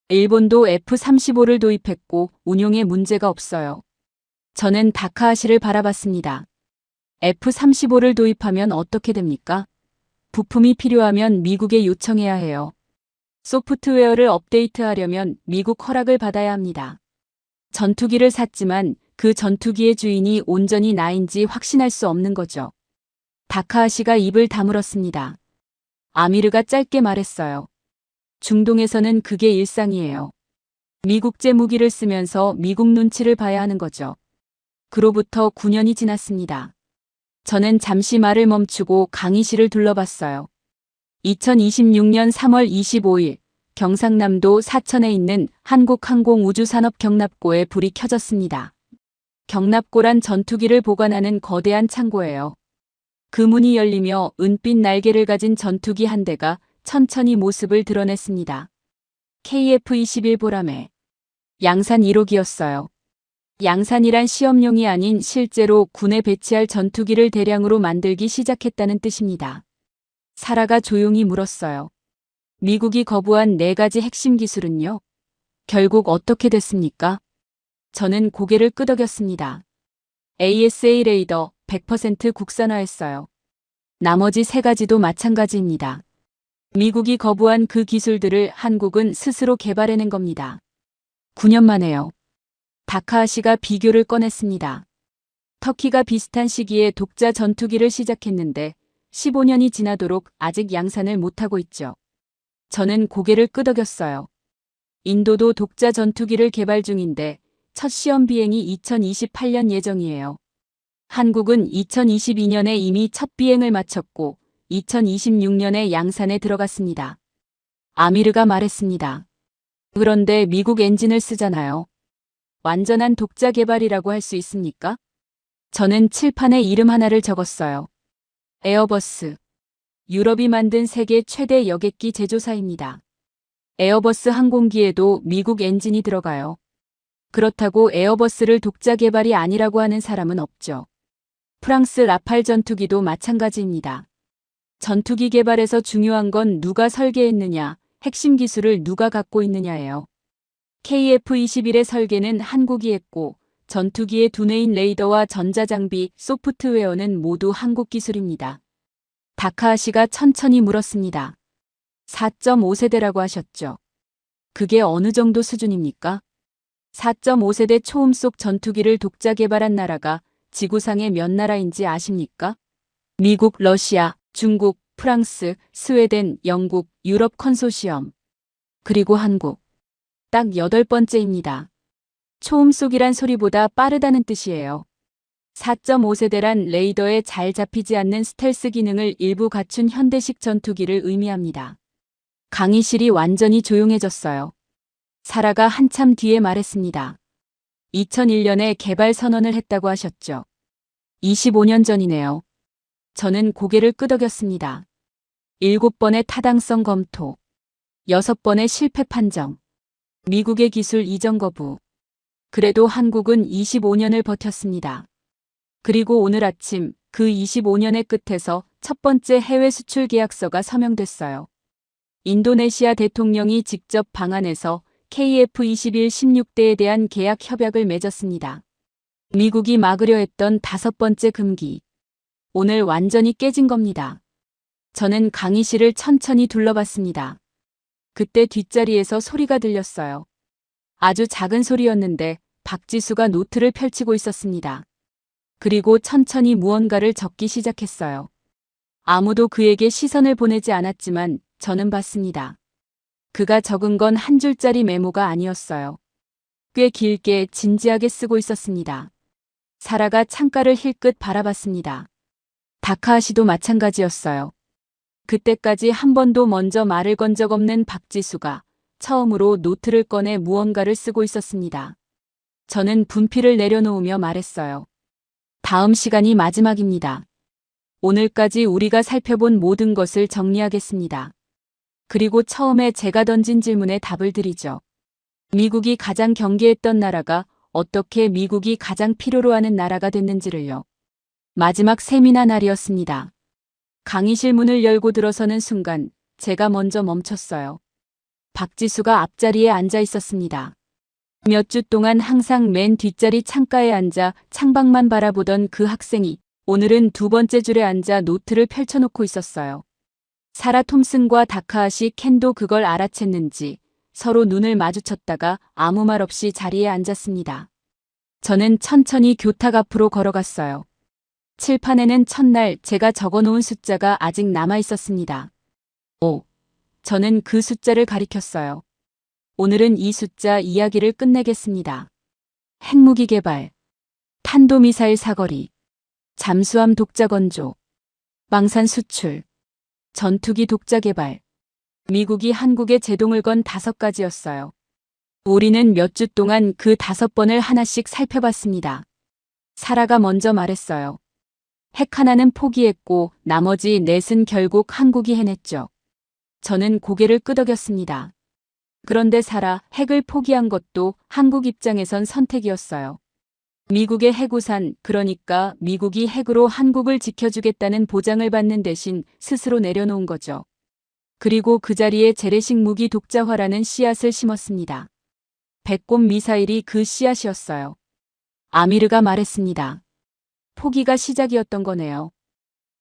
일본도 F-35를 도입했고 운용에 문제가 없어요. 저는 다카하시를 바라봤습니다. F-35를 도입하면 어떻게 됩니까? 부품이 필요하면 미국에 요청해야 해요. 소프트웨어를 업데이트하려면 미국 허락을 받아야 합니다. 전투기를 샀지만 그 전투기의 주인이 온전히 나인지 확신할 수 없는 거죠. 다카하시가 입을 다물었습니다. 아미르가 짧게 말했어요. 중동에서는 그게 일상이에요. 미국제 무기를 쓰면서 미국 눈치를 봐야 하는 거죠. 그로부터 9년이 지났습니다. 저는 잠시 말을 멈추고 강의실을 둘러봤어요. 2026년 3월 25일 경상남도 사천에 있는 한국항공우주산업경납고에 불이 켜졌습니다. 경납고란 전투기를 보관하는 거대한 창고예요. 그 문이 열리며 은빛 날개를 가진 전투기 한 대가 천천히 모습을 드러냈습니다. KF-21 보라매. 양산 1호기였어요. 양산이란 시험용이 아닌 실제로 군에 배치할 전투기를 대량으로 만들기 시작했다는 뜻입니다. 사라가 조용히 물었어요. 미국이 거부한 4가지 핵심 기술은요? 결국 어떻게 됐습니까? 저는 고개를 끄덕였습니다. ASA 레이더 100% 국산화했어요. 나머지 3가지도 마찬가지입니다. 미국이 거부한 그 기술들을 한국은 스스로 개발해낸 겁니다. 9년 만에요. 다카하시가 비교를 꺼냈습니다. 터키가 비슷한 시기에 독자 전투기를 시작했는데 15년이 지나도록 아직 양산을 못하고 있죠. 저는 고개를 끄덕였어요. 인도도 독자 전투기를 개발 중인데 첫 시험 비행이 2028년 예정이에요. 한국은 2022년에 이미 첫 비행을 마쳤고 2026년에 양산에 들어갔습니다. 아미르가 말했습니다. 그런데 미국 엔진을 쓰잖아요. 완전한 독자 개발이라고 할 수 있습니까? 저는 칠판에 이름 하나를 적었어요. 에어버스. 유럽이 만든 세계 최대 여객기 제조사입니다. 에어버스 항공기에도 미국 엔진이 들어가요. 그렇다고 에어버스를 독자 개발이 아니라고 하는 사람은 없죠. 프랑스 라팔 전투기도 마찬가지입니다. 전투기 개발에서 중요한 건 누가 설계했느냐, 핵심 기술을 누가 갖고 있느냐예요. KF-21의 설계는 한국이 했고 전투기의 두뇌인 레이더와 전자장비, 소프트웨어는 모두 한국 기술입니다. 다카하시가 천천히 물었습니다. 4.5세대라고 하셨죠. 그게 어느 정도 수준입니까? 4.5세대 초음속 전투기를 독자 개발한 나라가 지구상에 몇 나라인지 아십니까? 미국, 러시아, 중국, 프랑스, 스웨덴, 영국, 유럽 컨소시엄. 그리고 한국. 딱 8번째입니다. 초음속이란 소리보다 빠르다는 뜻이에요. 4.5세대란 레이더에 잘 잡히지 않는 스텔스 기능을 일부 갖춘 현대식 전투기를 의미합니다. 강의실이 완전히 조용해졌어요. 사라가 한참 뒤에 말했습니다. 2001년에 개발 선언을 했다고 하셨죠. 25년 전이네요. 저는 고개를 끄덕였습니다. 7번의 타당성 검토, 6번의 실패 판정, 미국의 기술 이전 거부. 그래도 한국은 25년을 버텼습니다. 그리고 오늘 아침 그 25년의 끝에서 첫 번째 해외 수출 계약서가 서명됐어요. 인도네시아 대통령이 직접 방한해서 KF-21 16대에 대한 계약 협약을 맺었습니다. 미국이 막으려 했던 5번째 금기. 오늘 완전히 깨진 겁니다. 저는 강의실을 천천히 둘러봤습니다. 그때 뒷자리에서 소리가 들렸어요. 아주 작은 소리였는데 박지수가 노트를 펼치고 있었습니다. 그리고 천천히 무언가를 적기 시작했어요. 아무도 그에게 시선을 보내지 않았지만 저는 봤습니다. 그가 적은 건 한 줄짜리 메모가 아니었어요. 꽤 길게 진지하게 쓰고 있었습니다. 사라가 창가를 힐끗 바라봤습니다. 다카하시도 마찬가지였어요. 그때까지 한 번도 먼저 말을 건 적 없는 박지수가 처음으로 노트를 꺼내 무언가를 쓰고 있었습니다. 저는 분필을 내려놓으며 말했어요. 다음 시간이 마지막입니다. 오늘까지 우리가 살펴본 모든 것을 정리하겠습니다. 그리고 처음에 제가 던진 질문에 답을 드리죠. 미국이 가장 경계했던 나라가 어떻게 미국이 가장 필요로 하는 나라가 됐는지를요. 마지막 세미나 날이었습니다. 강의실 문을 열고 들어서는 순간 제가 먼저 멈췄어요. 박지수가 앞자리에 앉아 있었습니다. 몇 주 동안 항상 맨 뒷자리 창가에 앉아 창밖만 바라보던 그 학생이 오늘은 2번째 줄에 앉아 노트를 펼쳐놓고 있었어요. 사라 톰슨과 다카하시 켄도 그걸 알아챘는지 서로 눈을 마주쳤다가 아무 말 없이 자리에 앉았습니다. 저는 천천히 교탁 앞으로 걸어갔어요. 칠판에는 첫날 제가 적어놓은 숫자가 아직 남아 있었습니다. 5. 저는 그 숫자를 가리켰어요. 오늘은 이 숫자 이야기를 끝내겠습니다. 핵무기 개발, 탄도미사일 사거리, 잠수함 독자 건조, 방산 수출, 전투기 독자 개발. 미국이 한국에 제동을 건 5가지였어요. 우리는 몇 주 동안 그 5번을 하나씩 살펴봤습니다. 사라가 먼저 말했어요. 핵 하나는 포기했고 나머지 넷은 결국 한국이 해냈죠. 저는 고개를 끄덕였습니다. 그런데 사라, 핵을 포기한 것도 한국 입장에선 선택이었어요. 미국의 핵우산, 그러니까 미국이 핵으로 한국을 지켜주겠다는 보장을 받는 대신 스스로 내려놓은 거죠. 그리고 그 자리에 재래식 무기 독자화라는 씨앗을 심었습니다. 배꼽 미사일이 그 씨앗이었어요. 아미르가 말했습니다. 포기가 시작이었던 거네요.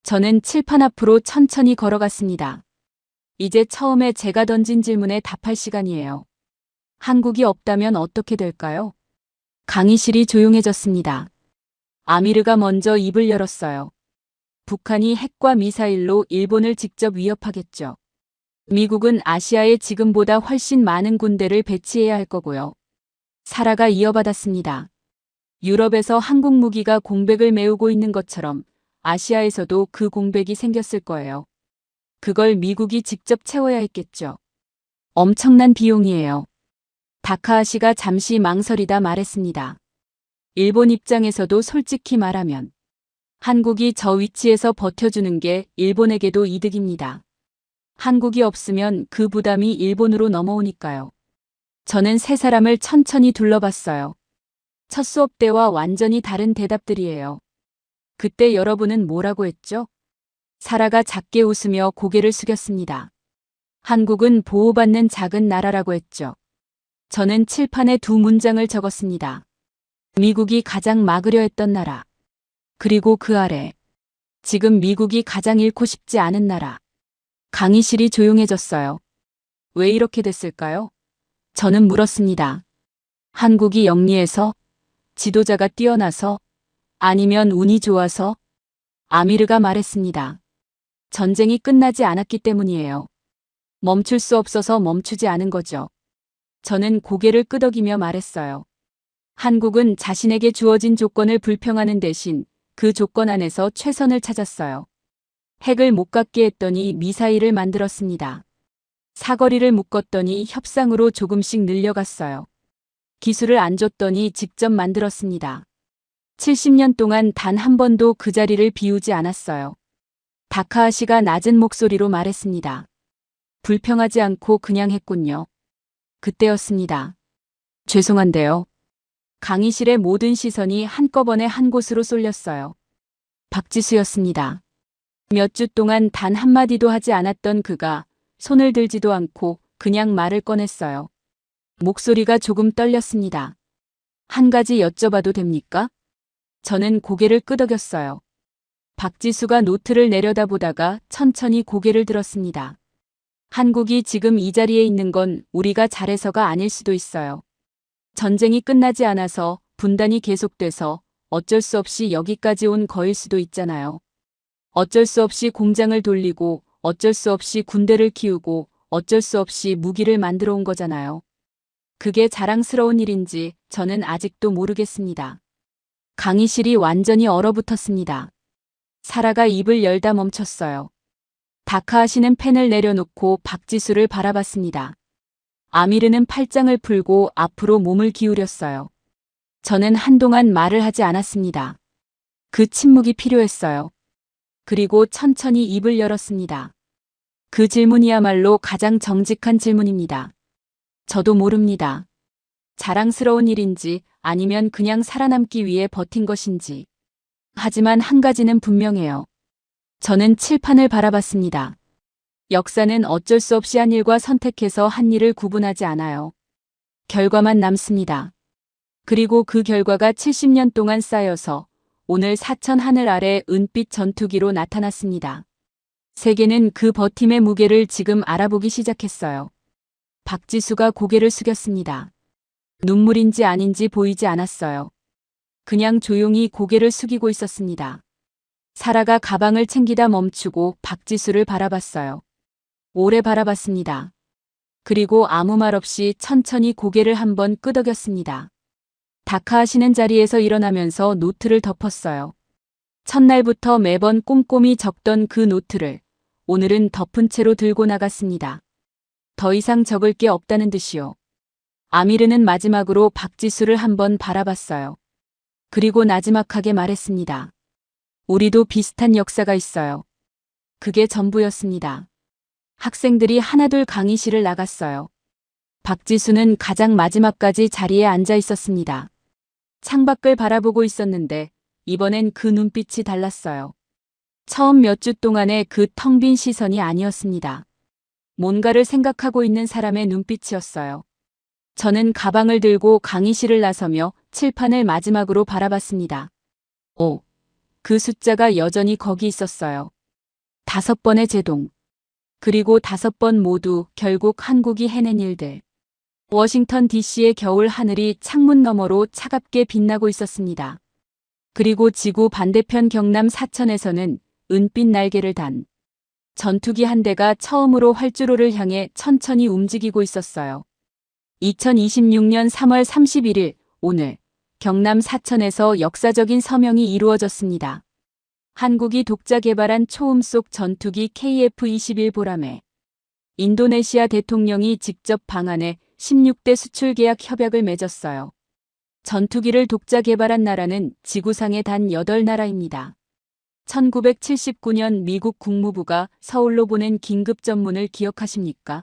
저는 칠판 앞으로 천천히 걸어갔습니다. 이제 처음에 제가 던진 질문에 답할 시간이에요. 한국이 없다면 어떻게 될까요? 강의실이 조용해졌습니다. 아미르가 먼저 입을 열었어요. 북한이 핵과 미사일로 일본을 직접 위협하겠죠. 미국은 아시아에 지금보다 훨씬 많은 군대를 배치해야 할 거고요. 사라가 이어받았습니다. 유럽에서 한국 무기가 공백을 메우고 있는 것처럼 아시아에서도 그 공백이 생겼을 거예요. 그걸 미국이 직접 채워야 했겠죠. 엄청난 비용이에요. 다카하시가 잠시 망설이다 말했습니다. 일본 입장에서도 솔직히 말하면 한국이 저 위치에서 버텨주는 게 일본에게도 이득입니다. 한국이 없으면 그 부담이 일본으로 넘어오니까요. 저는 세 사람을 천천히 둘러봤어요. 첫 수업 때와 완전히 다른 대답들이에요. 그때 여러분은 뭐라고 했죠? 사라가 작게 웃으며 고개를 숙였습니다. 한국은 보호받는 작은 나라라고 했죠. 저는 칠판에 2문장을 적었습니다. 미국이 가장 막으려 했던 나라. 그리고 그 아래. 지금 미국이 가장 잃고 싶지 않은 나라. 강의실이 조용해졌어요. 왜 이렇게 됐을까요? 저는 물었습니다. 한국이 영리해서? 지도자가 뛰어나서? 아니면 운이 좋아서? 아미르가 말했습니다. 전쟁이 끝나지 않았기 때문이에요. 멈출 수 없어서 멈추지 않은 거죠. 저는 고개를 끄덕이며 말했어요. 한국은 자신에게 주어진 조건을 불평하는 대신 그 조건 안에서 최선을 찾았어요. 핵을 못 갖게 했더니 미사일을 만들었습니다. 사거리를 묶었더니 협상으로 조금씩 늘려갔어요. 기술을 안 줬더니 직접 만들었습니다. 70년 동안 단 한 번도 그 자리를 비우지 않았어요. 다카하시가 낮은 목소리로 말했습니다. 불평하지 않고 그냥 했군요. 그때였습니다. 죄송한데요. 강의실의 모든 시선이 한꺼번에 한 곳으로 쏠렸어요. 박지수였습니다. 몇 주 동안 단 한마디도 하지 않았던 그가 손을 들지도 않고 그냥 말을 꺼냈어요. 목소리가 조금 떨렸습니다. 한 가지 여쭤봐도 됩니까? 저는 고개를 끄덕였어요. 박지수가 노트를 내려다보다가 천천히 고개를 들었습니다. 한국이 지금 이 자리에 있는 건 우리가 잘해서가 아닐 수도 있어요. 전쟁이 끝나지 않아서 분단이 계속돼서 어쩔 수 없이 여기까지 온 거일 수도 있잖아요. 어쩔 수 없이 공장을 돌리고 어쩔 수 없이 군대를 키우고 어쩔 수 없이 무기를 만들어 온 거잖아요. 그게 자랑스러운 일인지 저는 아직도 모르겠습니다. 강의실이 완전히 얼어붙었습니다. 사라가 입을 열다 멈췄어요. 다카하시는 펜을 내려놓고 박지수를 바라봤습니다. 아미르는 팔짱을 풀고 앞으로 몸을 기울였어요. 저는 한동안 말을 하지 않았습니다. 그 침묵이 필요했어요. 그리고 천천히 입을 열었습니다. 그 질문이야말로 가장 정직한 질문입니다. 저도 모릅니다. 자랑스러운 일인지 아니면 그냥 살아남기 위해 버틴 것인지. 하지만 한 가지는 분명해요. 저는 칠판을 바라봤습니다. 역사는 어쩔 수 없이 한 일과 선택해서 한 일을 구분하지 않아요. 결과만 남습니다. 그리고 그 결과가 70년 동안 쌓여서 오늘 사천 하늘 아래 은빛 전투기로 나타났습니다. 세계는 그 버팀의 무게를 지금 알아보기 시작했어요. 박지수가 고개를 숙였습니다. 눈물인지 아닌지 보이지 않았어요. 그냥 조용히 고개를 숙이고 있었습니다. 사라가 가방을 챙기다 멈추고 박지수를 바라봤어요. 오래 바라봤습니다. 그리고 아무 말 없이 천천히 고개를 한번 끄덕였습니다. 다카하시는 자리에서 일어나면서 노트를 덮었어요. 첫날부터 매번 꼼꼼히 적던 그 노트를 오늘은 덮은 채로 들고 나갔습니다. 더 이상 적을 게 없다는 듯이요. 아미르는 마지막으로 박지수를 한번 바라봤어요. 그리고 나지막하게 말했습니다. 우리도 비슷한 역사가 있어요. 그게 전부였습니다. 학생들이 하나둘 강의실을 나갔어요. 박지수는 가장 마지막까지 자리에 앉아 있었습니다. 창밖을 바라보고 있었는데 이번엔 그 눈빛이 달랐어요. 처음 몇 주 동안의 그 텅 빈 시선이 아니었습니다. 뭔가를 생각하고 있는 사람의 눈빛이었어요. 저는 가방을 들고 강의실을 나서며 칠판을 마지막으로 바라봤습니다. 그 숫자가 여전히 거기 있었어요. 5번의 제동. 그리고 5번 모두 결국 한국이 해낸 일들. 워싱턴 DC의 겨울 하늘이 창문 너머로 차갑게 빛나고 있었습니다. 그리고 지구 반대편 경남 사천에서는 은빛 날개를 단 전투기 한 대가 처음으로 활주로를 향해 천천히 움직이고 있었어요. 2026년 3월 31일 오늘 경남 사천에서 역사적인 서명이 이루어졌습니다. 한국이 독자 개발한 초음 속 전투기 KF-21 보람에 인도네시아 대통령이 직접 방한해 16대 수출 계약 협약을 맺었어요. 전투기를 독자 개발한 나라는 지구상에 단 8나라입니다. 1979년 미국 국무부가 서울로 보낸 긴급 전문을 기억하십니까?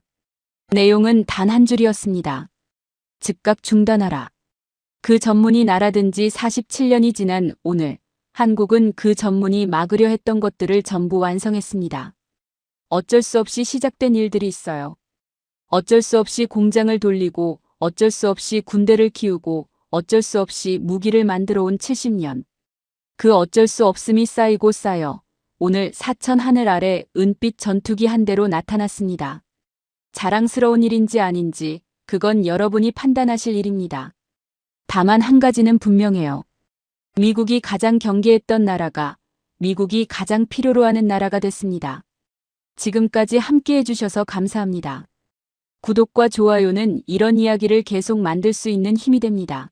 내용은 단 한 줄이었습니다. 즉각 중단하라. 그 전문이 날아든 지 47년이 지난 오늘, 한국은 그 전문이 막으려 했던 것들을 전부 완성했습니다. 어쩔 수 없이 시작된 일들이 있어요. 어쩔 수 없이 공장을 돌리고, 어쩔 수 없이 군대를 키우고, 어쩔 수 없이 무기를 만들어 온 70년. 그 어쩔 수 없음이 쌓이고 쌓여 오늘 사천 하늘 아래 은빛 전투기 한 대로 나타났습니다. 자랑스러운 일인지 아닌지 그건 여러분이 판단하실 일입니다. 다만 한 가지는 분명해요. 미국이 가장 경계했던 나라가 미국이 가장 필요로 하는 나라가 됐습니다. 지금까지 함께 해주셔서 감사합니다. 구독과 좋아요는 이런 이야기를 계속 만들 수 있는 힘이 됩니다.